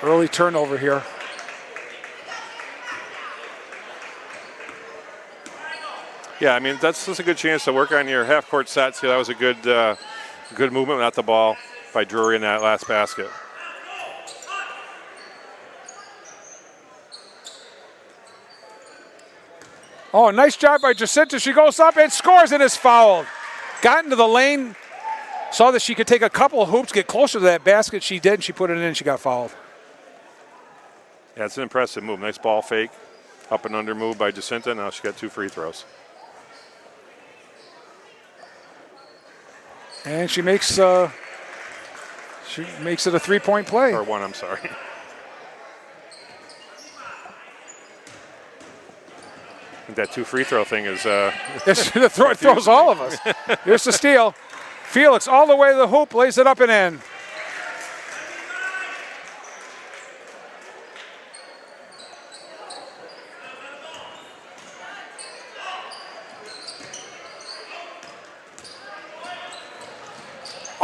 Early turnover here. Yeah, I mean, that's a good chance to work on your half-court sets. Yeah, that was a good movement at the ball by Drury in that last basket. Oh, nice job by Jacinta. She goes up and scores and is fouled. Got into the lane, saw that she could take a couple of hoops, get closer to that basket. She did, and she put it in, and she got fouled. Yeah, it's an impressive move. Nice ball fake. Up and under move by Jacinta. Now she got 2 free throws. And she makes it a 3-point play. Or 1, I'm sorry. I think that 2 free throw thing is... It throws all of us. Here's the steal. Felix all the way to the hoop, lays it up and in.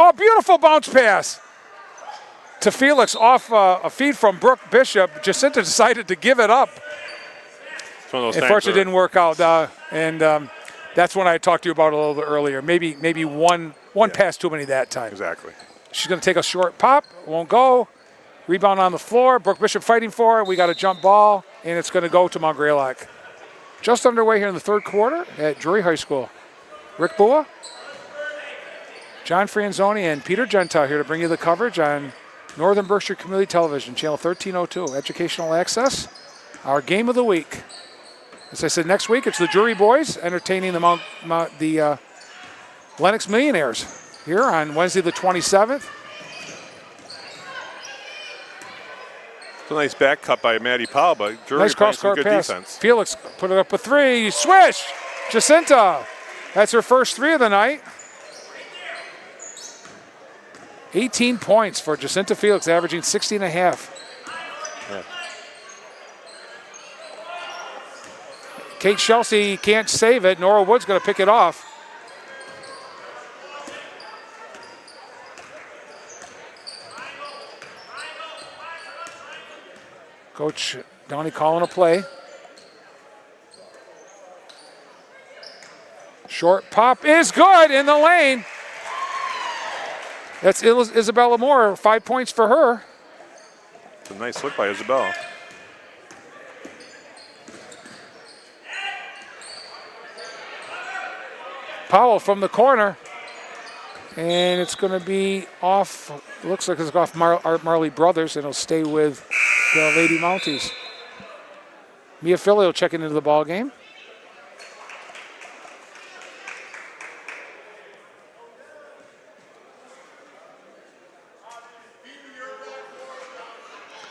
Oh, beautiful bounce pass to Felix off a feed from Brooke Bishop. Jacinta decided to give it up. Unfortunately, it didn't work out, and that's when I talked to you about a little bit earlier. Maybe one pass too many that time. Exactly. She's going to take a short pop, won't go. Rebound on the floor. Brooke Bishop fighting for it. We got a jump ball, and it's going to go to Mount Greylock. Just underway here in the third quarter at Drury High School. Rick Bua, John Franzoni, and Peter Gentile here to bring you the coverage on Northern Berkshire Community Television, channel 1302, Educational Access. Our game of the week. As I said, next week it's the Drury boys entertaining the Lennox Millionaires here on Wednesday the 27th. It's a nice back cut by Maddie Powell, but Drury Nice cross-court good pass. defense. Felix put it up a 3. Swish! Jacinta. That's her first 3 of the night. 18 points for Jacinta Felix, averaging 60.5. Yeah. Kate Chelsea can't save it. Nora Wood's going to pick it off. Coach Downey calling a play. Short pop is good in the lane. That's Isabella Moore, 5 points for her. It's a nice look by Isabella. Powell from the corner. And it's going to be off, looks like it's off Marley Brothers, and it'll stay with the Lady Mounties. Mia Filio checking into the ball game.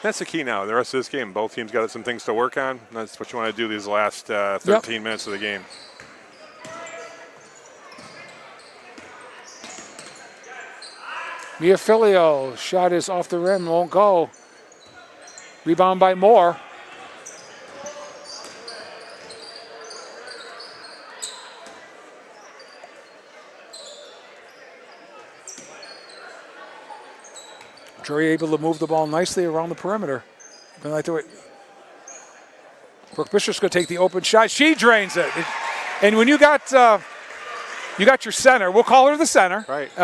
That's the key now. The rest of this game, both teams got some things to work on. That's what you want to do these last 13 minutes of the game. Mia Filio, shot is off the rim, won't go. Rebound by Moore. Drury able to move the ball nicely around the perimeter. Been like the way. Brooke Bishop's going to take the open shot. She drains it. And when you got your center, we'll call her the center. Right.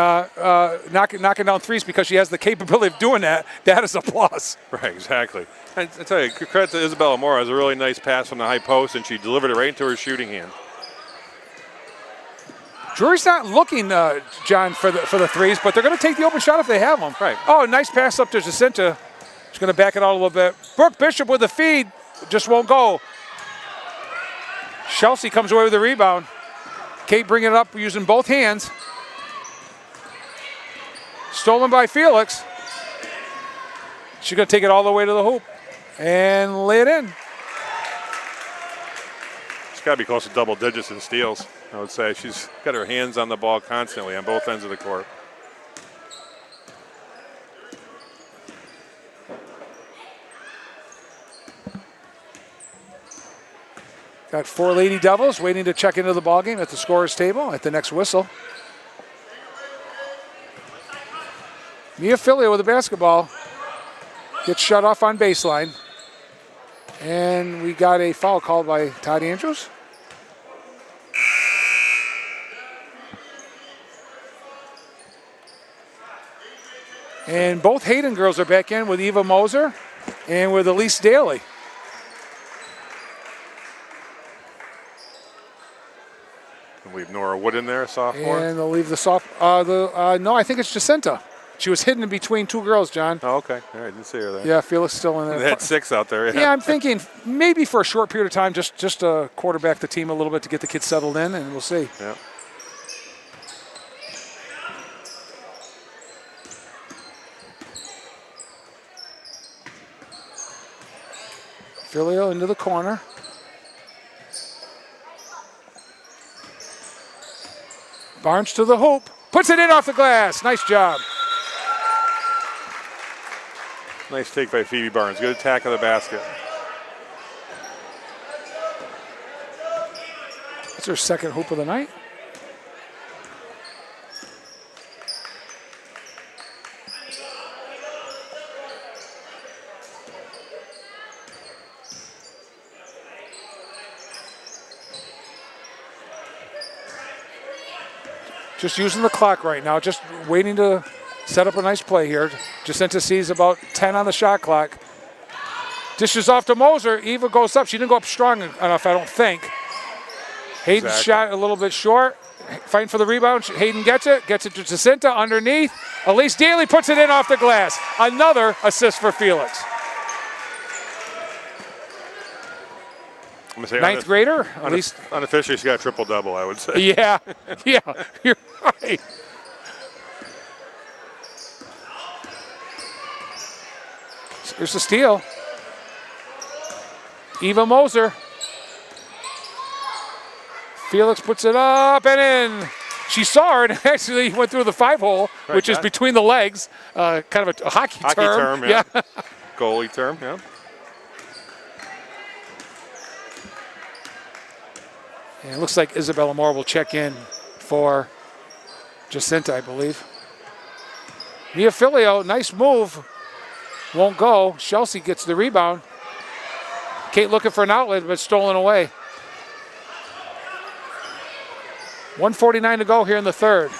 Knocking down threes because she has the capability of doing that. That is a plus. Right, exactly. And I tell you, credit to Isabella Moore. It was a really nice pass from the high post, and she delivered it right into her shooting hand. Drury's not looking, John, for the threes, but they're going to take the open shot if they have them. Right. Oh, nice pass up to Jacinta. She's going to back it out a little bit. Brooke Bishop with the feed, just won't go. Chelsea comes away with the rebound. Kate bringing it up using both hands. Stolen by Felix. She's going to take it all the way to the hoop and lay it in. It's got to be close to double digits in steals, I would say. She's got her hands on the ball constantly on both ends of the court. Got 4 Lady Devils waiting to check into the ballgame at the scorer's table at the next whistle. Mia Filio with the basketball. Gets shut off on baseline. And we got a foul called by Todd Andrews. And both Hayden girls are back in with Eva Moser and with Elise Daly. Leave Nora Wood in there, sophomore. And they'll leave the no, I think it's Jacinta. She was hidden in between 2 girls, John. Oh, okay. All right, didn't see her there. Yeah, Felix still in there. They had 6 out there. Yeah, I'm thinking maybe for a short period of time, just to quarterback the team a little bit to get the kids settled in, and we'll see. Yeah. Filio into the corner. Barnes to the hoop. Puts it in off the glass. Nice job. Nice take by Phoebe Barnes. Good attack of the basket. That's her second hoop of the night. Just using the clock right now, just waiting to set up a nice play here. Jacinta sees about 10 on the shot clock. Dishes off to Moser. Eva goes up. She didn't go up strong enough, I don't think. Hayden shot a little bit short. Fighting for the rebound. Hayden gets it to Jacinta underneath. Elise Daly puts it in off the glass. Another assist for Felix. I'm gonna say Ninth grader, at least. Unofficially, she's got a triple-double, I would say. Yeah, yeah, you're right. Here's the steal. Eva Moser. Felix puts it up and in. She saw it and actually went through the 5-hole, right, which is between the legs, kind of a hockey term. Yeah. Goalie term, yeah. And it looks like Isabella Moore will check in for Jacinta, I believe. Mia Filio, nice move. Won't go. Chelsea gets the rebound. Kate looking for an outlet, but stolen away. 1:49 to go here in the third.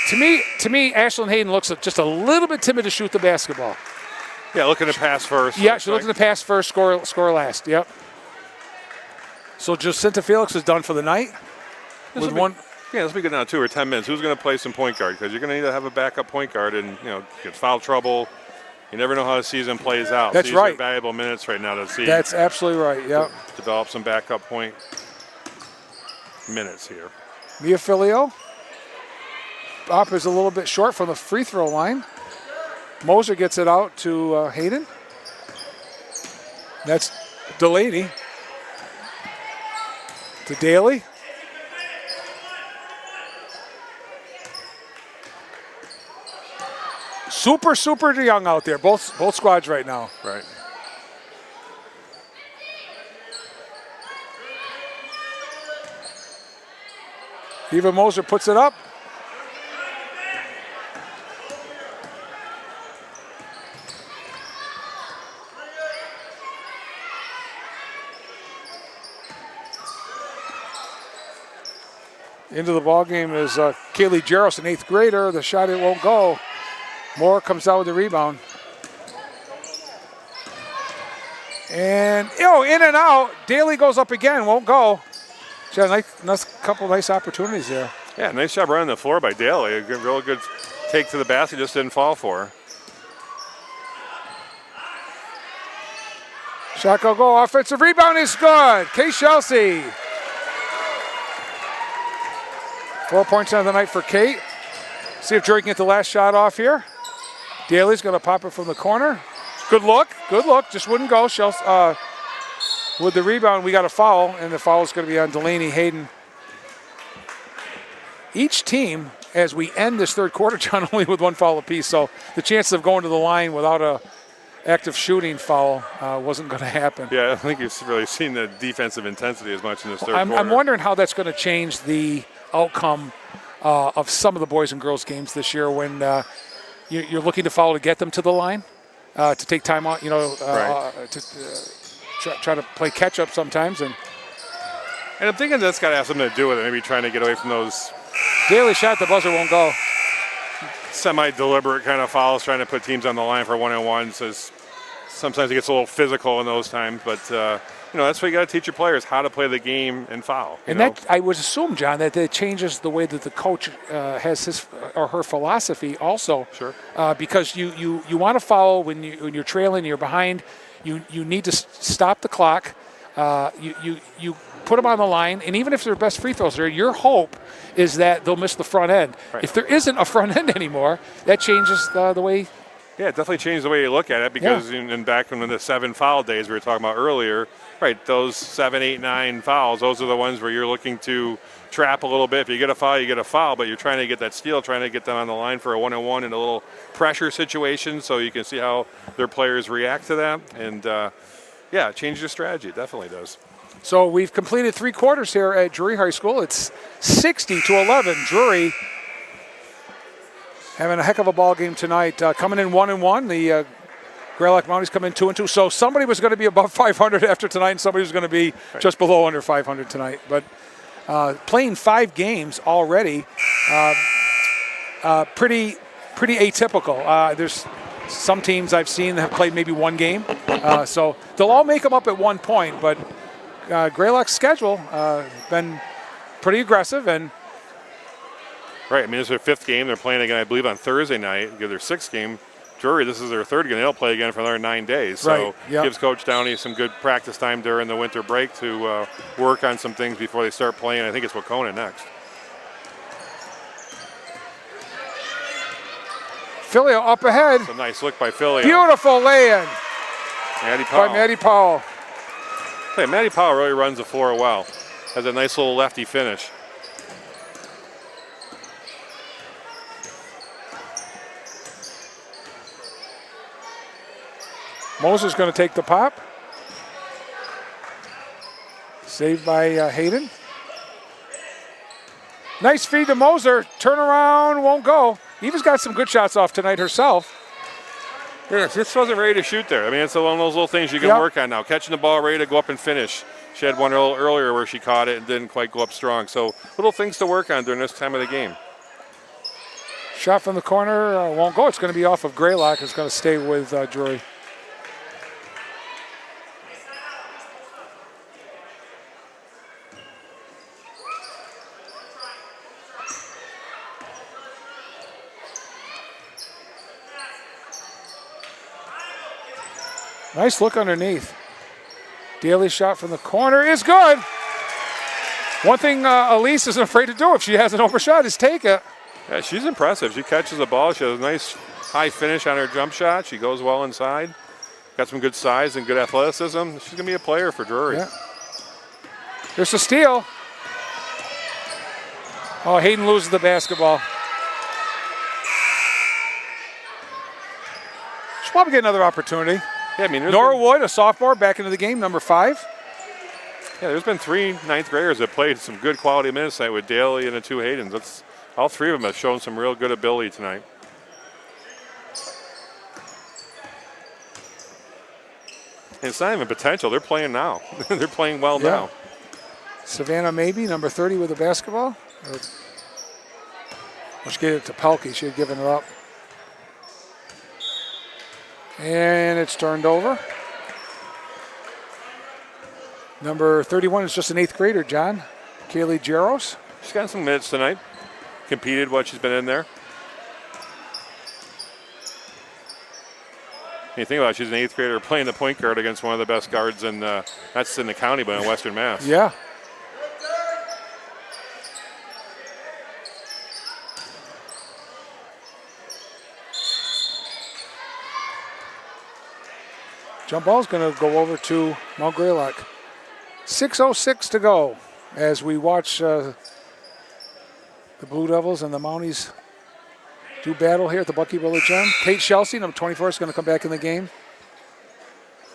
To me, Ashlyn Hayden looks just a little bit timid to shoot the basketball. Yeah, looking to pass first. Yeah, she's looking to pass first, score last. Yep. So Jacinta Felix is done for the night. Yeah, this will be good now, 2 or 10 minutes. Who's going to play some point guard? Because you're going to need to have a backup point guard, and get foul trouble. You never know how the season plays out. That's These right. are valuable minutes right now to see. That's absolutely right. Yep. Develop some backup point minutes here. Mia Filio. Up is a little bit short from the free throw line. Moser gets it out to Hayden. That's Delaney. To Daly. Super young out there, both squads right now. Right. Eva Moser puts it up. Into the ball game is Kaylee Jaros, an 8th grader. The shot, it won't go. Moore comes out with the rebound. And, in and out. Daly goes up again, won't go. She had a nice couple nice opportunities there. Yeah, nice job running the floor by Daly. A real good take to the basket, just didn't fall for her. Shot will go. Offensive rebound is good. Kay Chelsea. 4 points on the night for Kate. See if Drury can get the last shot off here. Daly's going to pop it from the corner. Good look. Good look. Just wouldn't go. With the rebound, we got a foul, and the foul is going to be on Delaney Hayden. Each team, as we end this third quarter, John, only with one foul apiece. So the chances of going to the line without a active shooting foul wasn't going to happen. Yeah, I don't think you've really seen the defensive intensity as much in this third quarter. I'm wondering how that's going to change the outcome of some of the boys and girls games this year when you're looking to foul to get them to the line, to take time out, to try to play catch up sometimes. And I'm thinking that's got to have something to do with it, maybe trying to get away from those Daly shot, the buzzer won't go. semi-deliberate kind of fouls, trying to put teams on the line for one-on-ones. Sometimes it gets a little physical in those times, but that's what you got to teach your players, how to play the game and foul. And that, I would assume, John, that it changes the way that the coach has his or her philosophy also. Sure. Because you want to foul when you're trailing, you're behind. You need to stop the clock. You put them on the line, and even if their best free throws are, your hope is that they'll miss the front end. Right. If there isn't a front end anymore, that changes the way. Yeah, it definitely changed the way you look at it because in back in the 7 foul days we were talking about earlier, right, those 7, 8, 9 fouls, those are the ones where you're looking to trap a little bit. If you get a foul, you get a foul, but you're trying to get that steal, trying to get them on the line for a one-on-one in a little pressure situation so you can see how their players react to that. And, it changes your strategy. It definitely does. So we've completed 3 quarters here at Drury High School. It's 60-11. Drury having a heck of a ball game tonight. Coming in 1-1. The Greylock Mounties come in 2-2. So somebody was going to be above 500 after tonight, and somebody was going to be just below under 500 tonight. But playing 5 games already, pretty atypical. There's some teams I've seen that have played maybe 1 game. So they'll all make them up at one point, but Greylock's schedule been pretty aggressive. And right, I mean, this is their 5th game. They're playing again, I believe, on Thursday night. Their 6th game. Drury, this is their 3rd game. They'll play again for another 9 days. So gives Coach Downey some good practice time during the winter break to work on some things before they start playing. I think it's Wacona next. Filio up ahead. It's a nice look by Filio. Beautiful lay-in Maddie Powell. by Maddie Powell. Hey, Maddie Powell really runs the floor well. Has a nice little lefty finish. Moser's going to take the pop. Saved by Hayden. Nice feed to Moser. Turnaround won't go. Eva's got some good shots off tonight herself. Yeah, just wasn't ready to shoot there. I mean, it's one of those little things you can work on now. Catching the ball, ready to go up and finish. She had one earlier where she caught it and didn't quite go up strong. So little things to work on during this time of the game. Shot from the corner won't go. It's going to be off of Greylock. It's going to stay with Drury. Nice look underneath. Daly's shot from the corner is good. One thing Elise isn't afraid to do if she has an overshot is take it. Yeah, she's impressive. She catches the ball. She has a nice high finish on her jump shot. She goes well inside. Got some good size and good athleticism. She's going to be a player for Drury. Yeah. There's a steal. Oh, Hayden loses the basketball. She'll probably get another opportunity. Yeah, I mean, Nora Wood, a sophomore, back into the game, number 5. Yeah, there's been 3 ninth graders that played some good quality minutes tonight with Daly and the 2 Haydens. All 3 of them have shown some real good ability tonight. And it's not even potential. They're playing now. They're playing well now. Savannah Maybe, number 30 with the basketball. Let's get it to Pelkey. She had given it up. And it's turned over. Number 31 is just an 8th grader, John. Kaylee Jaros. She's gotten some minutes tonight. Competed while she's been in there. You think about it, she's an 8th grader playing the point guard against one of the best guards in that's in the county, but in Western Mass. Yeah. Jump ball is going to go over to Mount Greylock. 6:06 to go as we watch the Blue Devils and the Mounties do battle here at the Bucky Village Gym. Kate Chelsea, number 24, is going to come back in the game.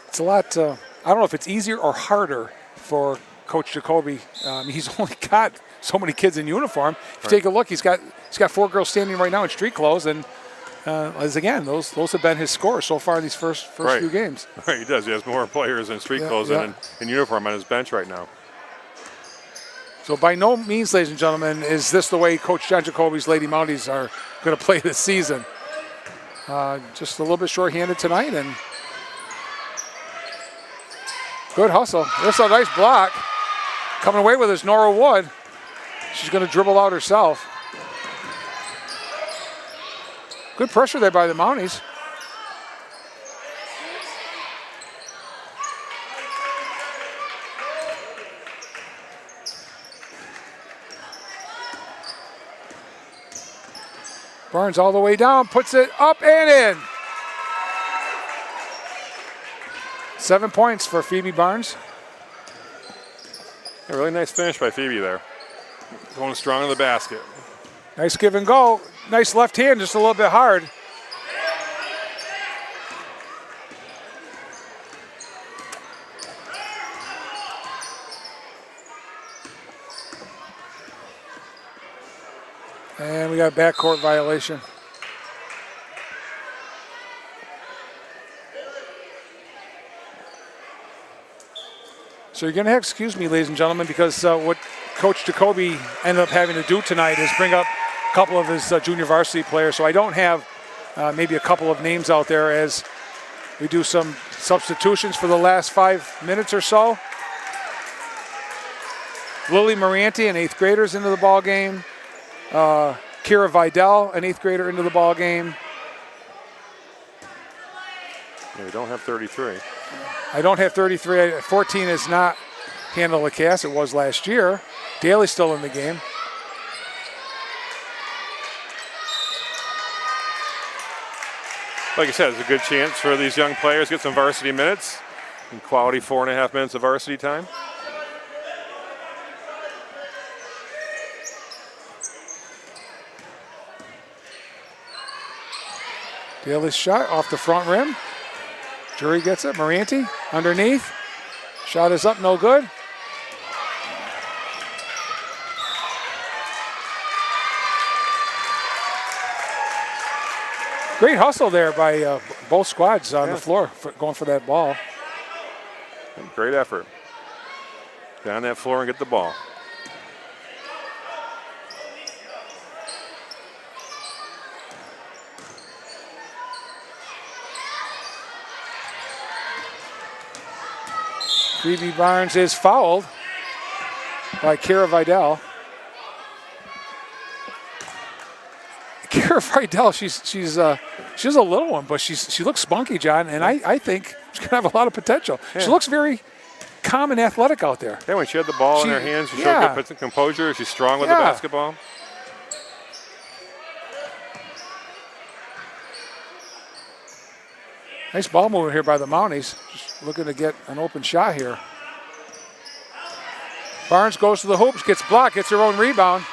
It's a lot, I don't know if it's easier or harder for Coach Jacoby. He's only got so many kids in uniform. If you take a look, he's got 4 girls standing right now in street clothes, and as again, those have been his scores so far in these first few games. Right, he does. He has more players in street clothes than in uniform on his bench right now. So by no means, ladies and gentlemen, is this the way Coach John Jacoby's Lady Mounties are going to play this season. Just a little bit short-handed tonight, and good hustle. There's a nice block. Coming away with is Nora Wood. She's going to dribble out herself. Good pressure there by the Mounties. Barnes all the way down, puts it up and in. 7 points for Phoebe Barnes. A really nice finish by Phoebe there. Going strong in the basket. Nice give and go. Nice left hand, just a little bit hard. And we got a backcourt violation. So you're going to have to excuse me, ladies and gentlemen, because what Coach Jacoby ended up having to do tonight is bring up a couple of his junior varsity players. So I don't have maybe a couple of names out there as we do some substitutions for the last 5 minutes or so. Lily Moranti, an 8th grader, is into the ball game. Kira Vidal, an 8th grader, into the ball game. Yeah, we don't have 33. I don't have 33. 14 is not Hannah Lacasse. It was last year. Daly's still in the game. Like I said, it's a good chance for these young players to get some varsity minutes and quality 4.5 minutes of varsity time. Daly's shot off the front rim. Drury gets it. Moranti underneath. Shot is up, no good. Great hustle there by both squads on the floor going for that ball. Great effort. Down that floor and get the ball. Phoebe Barnes is fouled by Kira Vidal. Kira Vidal, she's a little one, but she looks spunky, John, and I think she's gonna have a lot of potential. Yeah. She looks very calm and athletic out there. Yeah, when she had the ball in her hands, she showed good composure. She's strong with the basketball. Nice ball movement here by the Mounties. Just looking to get an open shot here. Barnes goes to the hoops, gets blocked, gets her own rebound.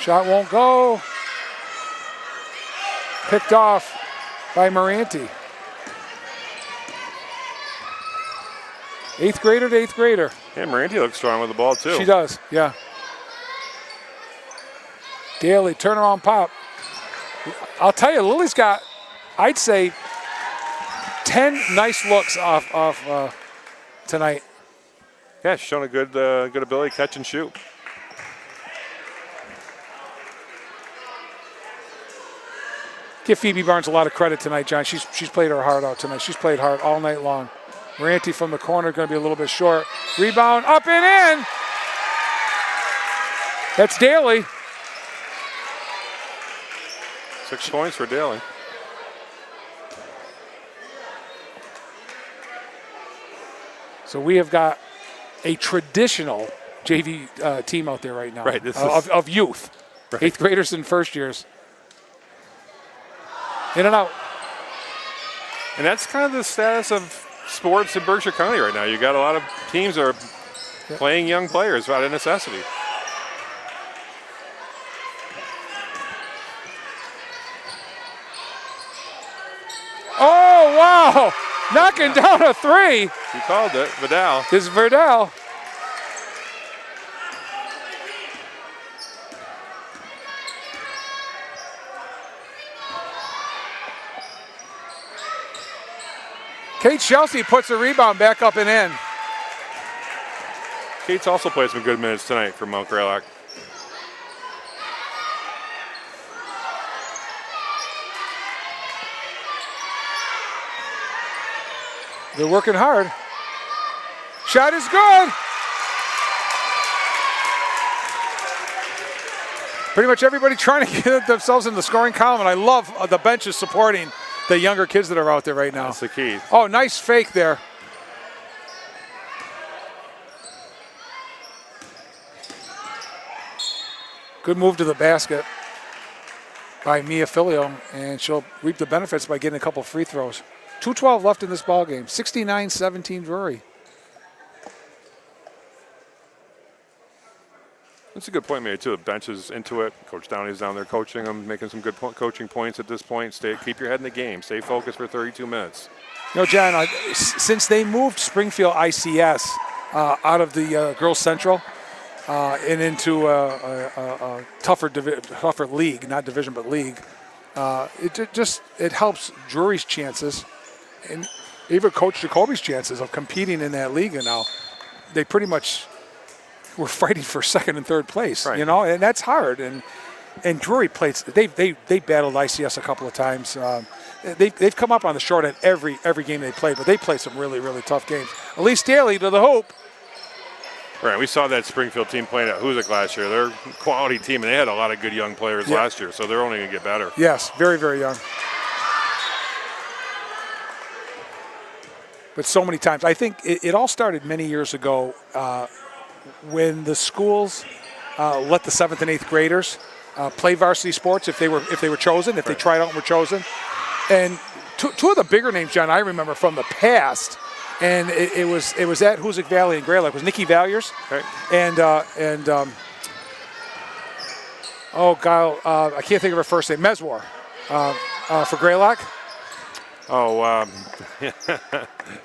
Shot won't go. Picked off by Moranti. 8th grader to 8th grader. Yeah, Moranti looks strong with the ball too. She does, yeah. Daly, turnaround pop. I'll tell you, Lily's got, I'd say, 10 nice looks off tonight. Yeah, she's shown a good ability to catch and shoot. Give Phoebe Barnes a lot of credit tonight, John. She's played her heart out tonight. She's played hard all night long. Moranti from the corner, going to be a little bit short. Rebound, up and in. That's Daly. 6 points for Daly. So we have got a traditional JV team out there right now. Right. Of youth. Right. 8th graders and first years. In and out. And that's kind of the status of sports in Berkshire County right now. You got a lot of teams that are playing young players out of necessity. Oh, wow. Knocking down a 3. You called it, Vidal. This is Verdal. Kate Chelsea puts the rebound back up and in. Kate's also played some good minutes tonight for Mount Greylock. They're working hard. Shot is good. Pretty much everybody trying to get themselves in the scoring column, and I love the benches supporting the younger kids that are out there right now. That's the key. Oh, nice fake there. Good move to the basket by Mia Filio, and she'll reap the benefits by getting a couple free throws. 2:12 left in this ball game. 69-17 Drury. That's a good point made too. The bench is into it. Coach Downey's down there coaching them, making some good coaching points at this point. Keep your head in the game. Stay focused for 32 minutes. You know, John, since they moved Springfield ICS out of the Girls Central and into a tougher league, not division but league, it helps Drury's chances and even Coach Jacoby's chances of competing in that league. And now they pretty much were fighting for second and third place, right. You know, and that's hard. And Drury played. They battled ICS a couple of times. They've come up on the short end every game they played, but they played some really, really tough games. Elise Daly to the hoop. Right, we saw that Springfield team playing at Hoosick last year. They're a quality team, and they had a lot of good young players last year, so they're only going to get better. Yes, very, very young. But so many times. I think it all started many years ago when the schools let the 7th and 8th graders play varsity sports if they were chosen, if they tried out and were chosen. And two of the bigger names, John, I remember from the past, and it was at Hoosick Valley and Greylock, was Nikki Valuers, right. and I can't think of her first name, Meswar, for Greylock. Oh,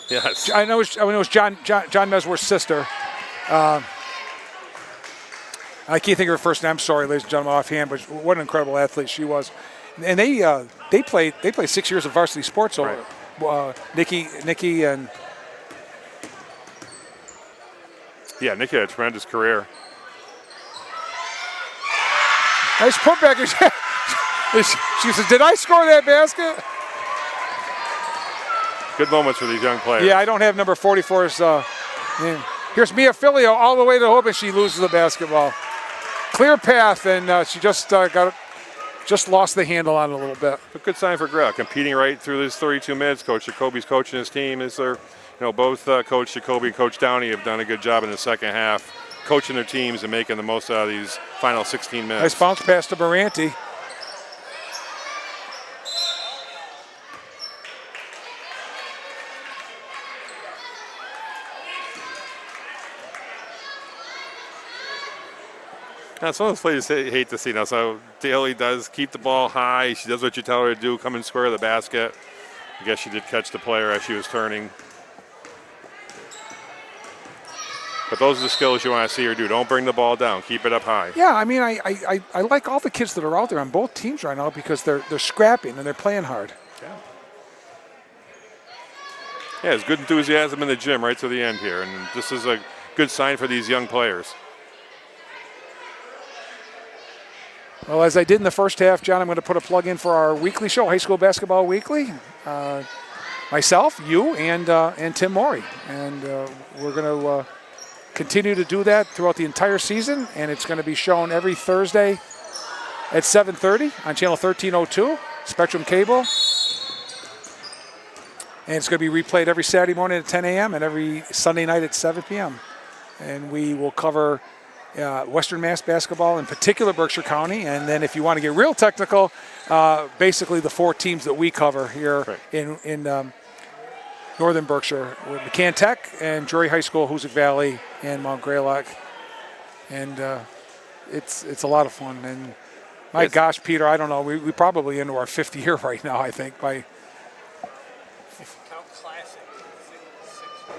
yes. I know it was John Meswar's sister. I can't think of her first name. I'm sorry, ladies and gentlemen, offhand, but what an incredible athlete she was. And they played 6 years of varsity sports over. Right. Nikki and Nikki had a tremendous career. nice putback. She says, "Did I score that basket?" Good moments for these young players. Yeah, I don't have number 44's name. Here's Mia Filio all the way to the hoop, and she loses the basketball. Clear path, and she just lost the handle on it a little bit. A good sign for Greylock, competing right through this 32 minutes. Coach Jacoby's coaching his team. Both Coach Jacoby and Coach Downey have done a good job in the second half, coaching their teams and making the most out of these final 16 minutes. Nice bounce pass to Baranti. Now, some of those players hate to see now. So Daly does keep the ball high. She does what you tell her to do, come and square the basket. I guess she did catch the player as she was turning. But those are the skills you want to see her do. Don't bring the ball down. Keep it up high. Yeah, I mean, I like all the kids that are out there on both teams right now because they're scrapping and they're playing hard. Yeah. Yeah, there's good enthusiasm in the gym right to the end here. And this is a good sign for these young players. Well, as I did in the first half, John, I'm going to put a plug in for our weekly show, High School Basketball Weekly. Myself, you, and Tim Morey. And we're going to continue to do that throughout the entire season, and it's going to be shown every Thursday at 7:30 on channel 1302, Spectrum Cable. And it's going to be replayed every Saturday morning at 10 a.m. and every Sunday night at 7 p.m. And we will cover Western Mass basketball, in particular Berkshire County. And then if you want to get real technical, basically the 4 teams that we cover here in Northern Berkshire, with McCann Tech and Drury High School, Hoosick Valley, and Mount Greylock. And it's a lot of fun. And my gosh, Peter, I don't know, we probably into our 5th year right now, I think. By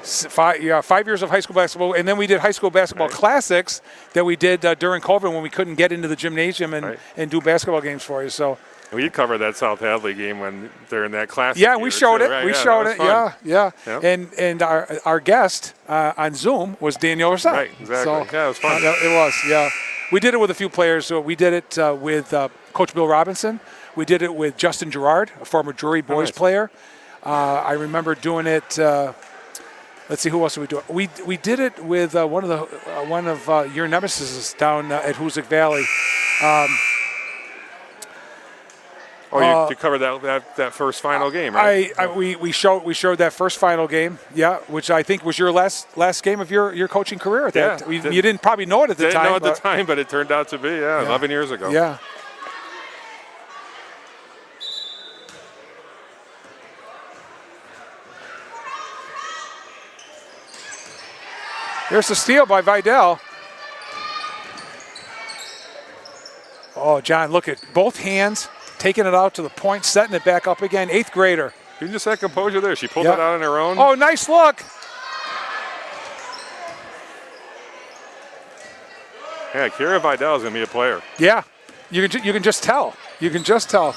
5 years of high school basketball, and then we did high school basketball classics that we did during COVID when we couldn't get into the gymnasium and do basketball games for you. So we covered that South Hadley game when they're in that classic. Yeah, we showed it. Right? We showed it. Fun. Yeah. Yep. And our guest on Zoom was Danielle Rosette. Right, exactly. So, yeah, it was fun. It was, yeah. We did it with a few players. So we did it with Coach Bill Robinson. We did it with Justin Gerard, a former Drury boys player. I remember doing it. Let's see, who else did we do it? We did it with one of your nemesis down at Hoosick Valley. You covered that first final game, right? We showed that first final game, which I think was your last game of your coaching career at that. You didn't probably know it at the time. Didn't know at the time, but it turned out to be 11 years ago. Yeah. There's the steal by Vidal. Oh, John, look at both hands, taking it out to the point, setting it back up again. 8th grader. You just had composure there. She pulled it out on her own. Oh, nice look. Yeah, Kira Vidal is going to be a player. Yeah, you can just tell. You can just tell.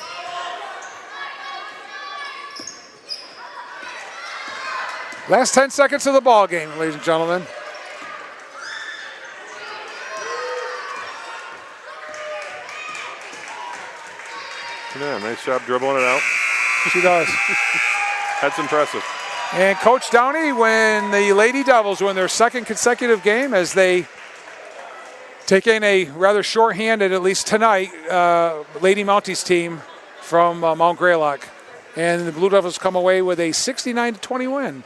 Last 10 seconds of the ball game, ladies and gentlemen. Yeah, nice job dribbling it out. She does. That's impressive. And Coach Downey, when the Lady Devils win their 2nd consecutive game, as they take in a rather shorthanded, at least tonight, Lady Mounties team from Mount Greylock. And the Blue Devils come away with a 69-20 win.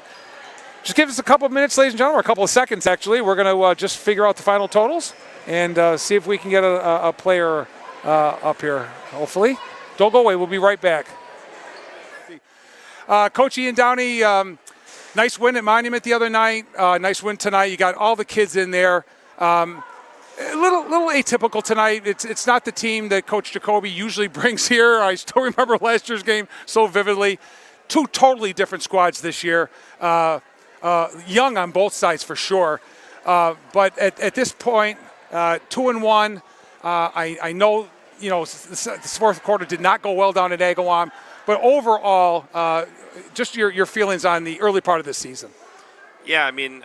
Just give us a couple of minutes, ladies and gentlemen, or a couple of seconds, actually. We're going to just figure out the final totals and see if we can get a player up here, hopefully. Don't go away. We'll be right back. Coach Ian Downey, nice win at Monument the other night. Nice win tonight. You got all the kids in there. A little atypical tonight. It's not the team that Coach Jacoby usually brings here. I still remember last year's game so vividly. 2 totally different squads this year. Young on both sides for sure. But at this point, 2-1. I know. The 4th quarter did not go well down at Agawam, but overall, just your feelings on the early part of this season. Yeah, I mean,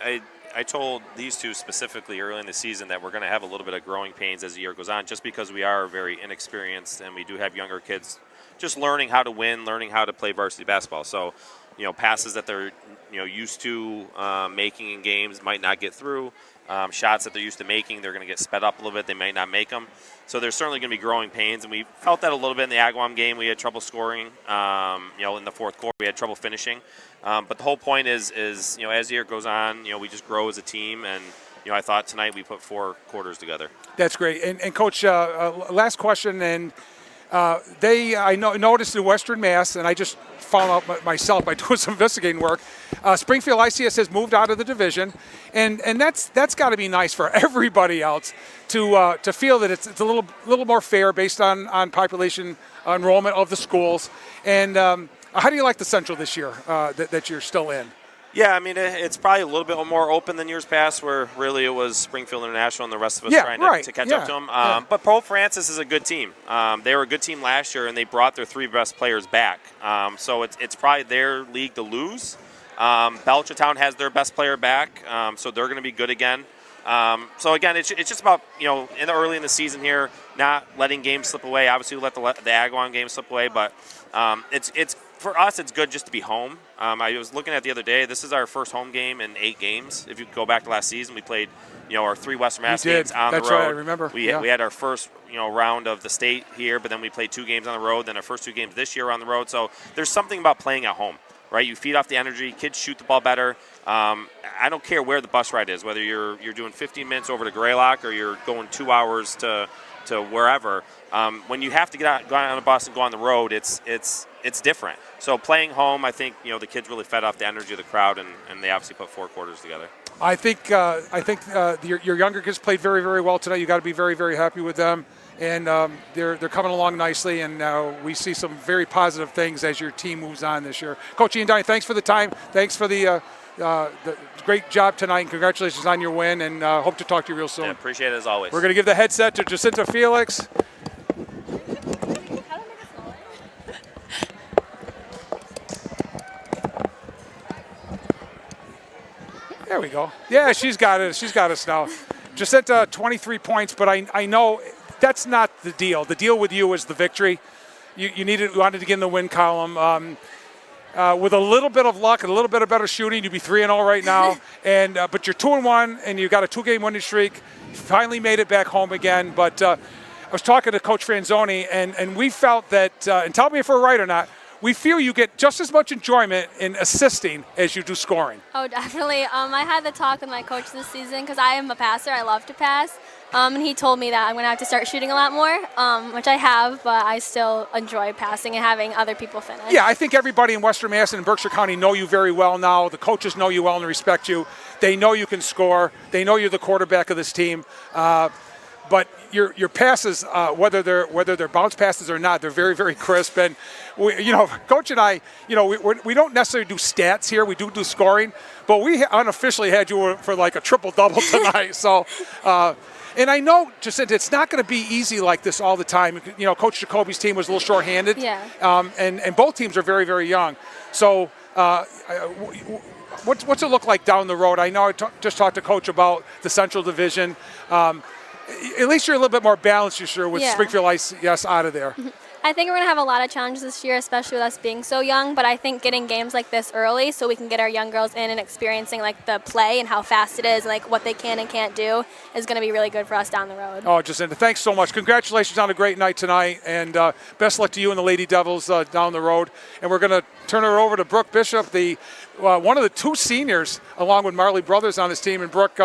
I told these two specifically early in the season that we're going to have a little bit of growing pains as the year goes on, just because we are very inexperienced and we do have younger kids just learning how to win, learning how to play varsity basketball. So, passes that they're used to making in games might not get through. Shots that they're used to making, they're going to get sped up a little bit. They might not make them. So there's certainly going to be growing pains, and we felt that a little bit in the Agawam game. We had trouble scoring. In the 4th quarter, we had trouble finishing. But the whole point is as the year goes on, we just grow as a team. And I thought tonight we put 4 quarters together. That's great. And Coach, last question. And I noticed in Western Mass, and I just found out myself by doing some investigating work, Springfield ICS has moved out of the division, and that's got to be nice for everybody else to feel that it's a little more fair based on population enrollment of the schools. And how do you like the Central this year that you're still in? Yeah, I mean, it's probably a little bit more open than years past, where really it was Springfield International and the rest of us trying to catch up to them. But Pope Francis is a good team. They were a good team last year, and they brought their 3 best players back. So it's probably their league to lose. Belchertown has their best player back, so they're going to be good again. So again, it's just about early in the season here, not letting games slip away. Obviously, we let the Agawam game slip away, but it's for us, it's good just to be home. I was looking at the other day. This is our first home game in 8 games. If you go back to last season, we played our 3 Western Mass games on the road. That's right, I remember. We had our first round of the state here, but then we played 2 games on the road. Then our first 2 games this year on the road. So there's something about playing at home. right? You feed off the energy. Kids shoot the ball better. I don't care where the bus ride is, whether you're doing 15 minutes over to Greylock or you're going 2 hours to wherever. When you have to go out on a bus and go on the road, it's different. So playing home, I think the kids really fed off the energy of the crowd, and they obviously put 4 quarters together. I think your younger kids played very, very well tonight. You got to be very, very happy with them, and they're coming along nicely. And we see some very positive things as your team moves on this year. Coach Ian Downey, thanks for the time. Thanks for the great job tonight, and congratulations on your win. And hope to talk to you real soon. Yeah, appreciate it as always. We're going to give the headset to Jacinta Felix. There we go. Yeah, she's got it. She's got us now. Jacinta, 23 points, but I know that's not the deal. The deal with you is the victory. You wanted to get in the win column. With a little bit of luck and a little bit of better shooting, you'd be 3-0 right now. But you're 2-1, and you got a 2-game winning streak. You finally made it back home again. But I was talking to Coach Franzoni, and we felt that, and tell me if we're right or not, we feel you get just as much enjoyment in assisting as you do scoring. Oh, definitely. I had the talk with my coach this season because I am a passer. I love to pass. And he told me that I'm going to have to start shooting a lot more, which I have, but I still enjoy passing and having other people finish. Yeah, I think everybody in Western Mass and Berkshire County know you very well now. The coaches know you well and respect you. They know you can score. They know you're the quarterback of this team. But your passes, whether they're bounce passes or not, they're very, very crisp. And Coach and I, we don't necessarily do stats here. We do scoring, but we unofficially had you for like a triple-double tonight. So, and I know, Jacinta, it's not going to be easy like this all the time. Coach Jacoby's team was a little short-handed. Yeah. And both teams are very, very young. So, what's it look like down the road? I know I just talked to Coach about the Central Division. At least you're a little bit more balanced, you're sure, with Springfield ICS out of there. I think we're going to have a lot of challenges this year, especially with us being so young, but I think getting games like this early so we can get our young girls in and experiencing like the play and how fast it is, like what they can and can't do is going to be really good for us down the road. Oh, Jacinta, thanks so much. Congratulations on a great night tonight, and best luck to you and the Lady Devils down the road. And we're going to turn her over to Brooke Bishop, the one of the 2 seniors, along with Marley Brothers on this team. And Brooke,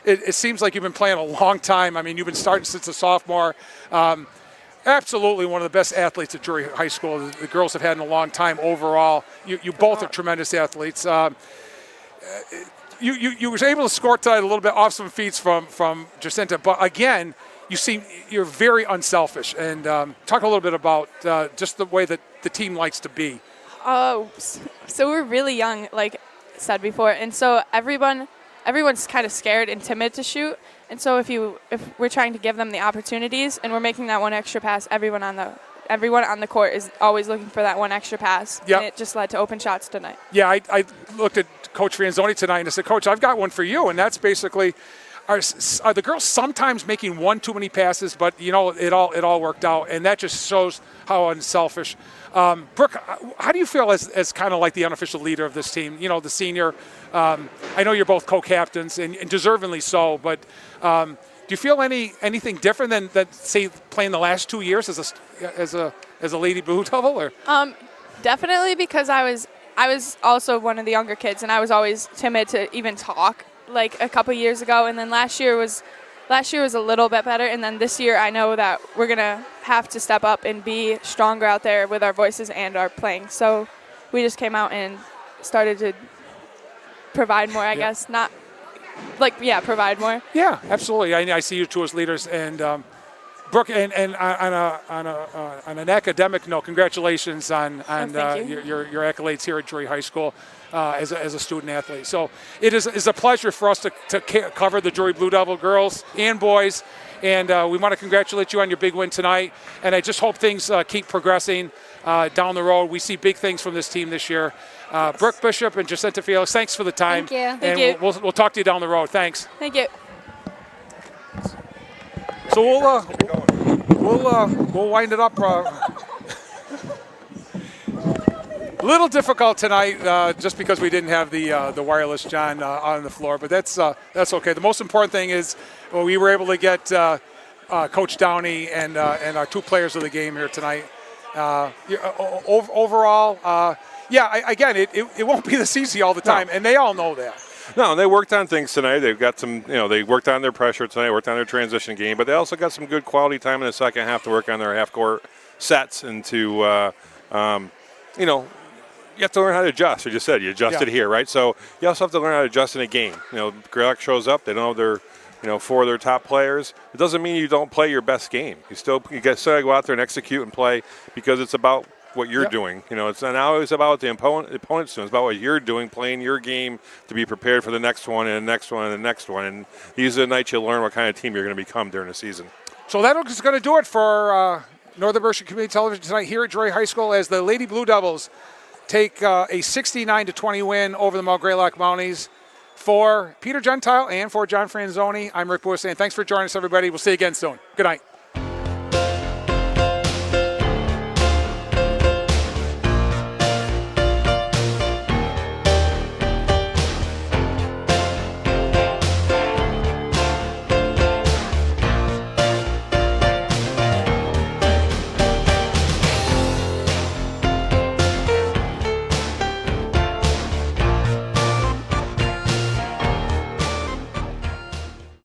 it seems like you've been playing a long time. I mean, you've been starting since a sophomore. Absolutely one of the best athletes at Drury High School the girls have had in a long time overall. You both are tremendous athletes. You were able to score tonight a little bit off some feeds from Jacinta, but again, you're very unselfish. And talk a little bit about just the way that the team likes to be. Oh, so we're really young, like said before, and so everyone's kind of scared and timid to shoot. And so if we're trying to give them the opportunities and we're making that one extra pass, everyone on the court is always looking for that one extra pass. Yep. And it just led to open shots tonight. Yeah, I looked at Coach Franzoni tonight and I said, Coach, I've got one for you. And that's basically, are the girls sometimes making one too many passes, but it all worked out. And that just shows how unselfish. Brooke, how do you feel as kind of like the unofficial leader of this team? The senior. I know you're both co-captains and deservingly so, but do you feel anything different than say playing the last 2 years as a Lady Blue Devil? Or? Definitely, because I was also one of the younger kids and I was always timid to even talk like a couple years ago, and then last year was a little bit better, and then this year I know that we're gonna have to step up and be stronger out there with our voices and our playing. So we just came out and started to provide more, I guess. Not provide more. Yeah, absolutely. I see you two as leaders, and Brooke, and on an academic note, congratulations on your accolades here at Drury High School as a student athlete. So it is a pleasure for us to cover the Drury Blue Devil girls and boys, and we want to congratulate you on your big win tonight. And I just hope things keep progressing down the road. We see big things from this team this year. Brooke Bishop and Jacinta Felix, thanks for the time. Thank you. And we'll talk to you down the road. Thanks. Thank you. So we'll wind it up. A little difficult tonight, just because we didn't have the wireless John on the floor, but that's okay. The most important thing is we were able to get Coach Downey and our 2 players of the game here tonight. Overall, again, it won't be this easy all the time, and they all know that. No, they worked on things tonight. They've got some, they worked on their pressure tonight, worked on their transition game, but they also got some good quality time in the second half to work on their half-court sets and to, you have to learn how to adjust. You just said you adjusted here, right? So you also have to learn how to adjust in a game. Greylock shows up. They don't have their, 4 of their top players. It doesn't mean you don't play your best game. You still gotta go out there and execute and play because it's about what you're doing. It's not always about the opponent's doing. It's about what you're doing, playing your game to be prepared for the next one and the next one and the next one. And these are the nights you learn what kind of team you're going to become during the season. So that is going to do it for Northern Berkshire Community Television tonight here at Drury High School as the Lady Blue Devils take a 69-20 win over the Mount Greylock Mounties. For Peter Gentile and for John Franzoni, I'm Rick Bois saying thanks for joining us, everybody. We'll see you again soon. Good night.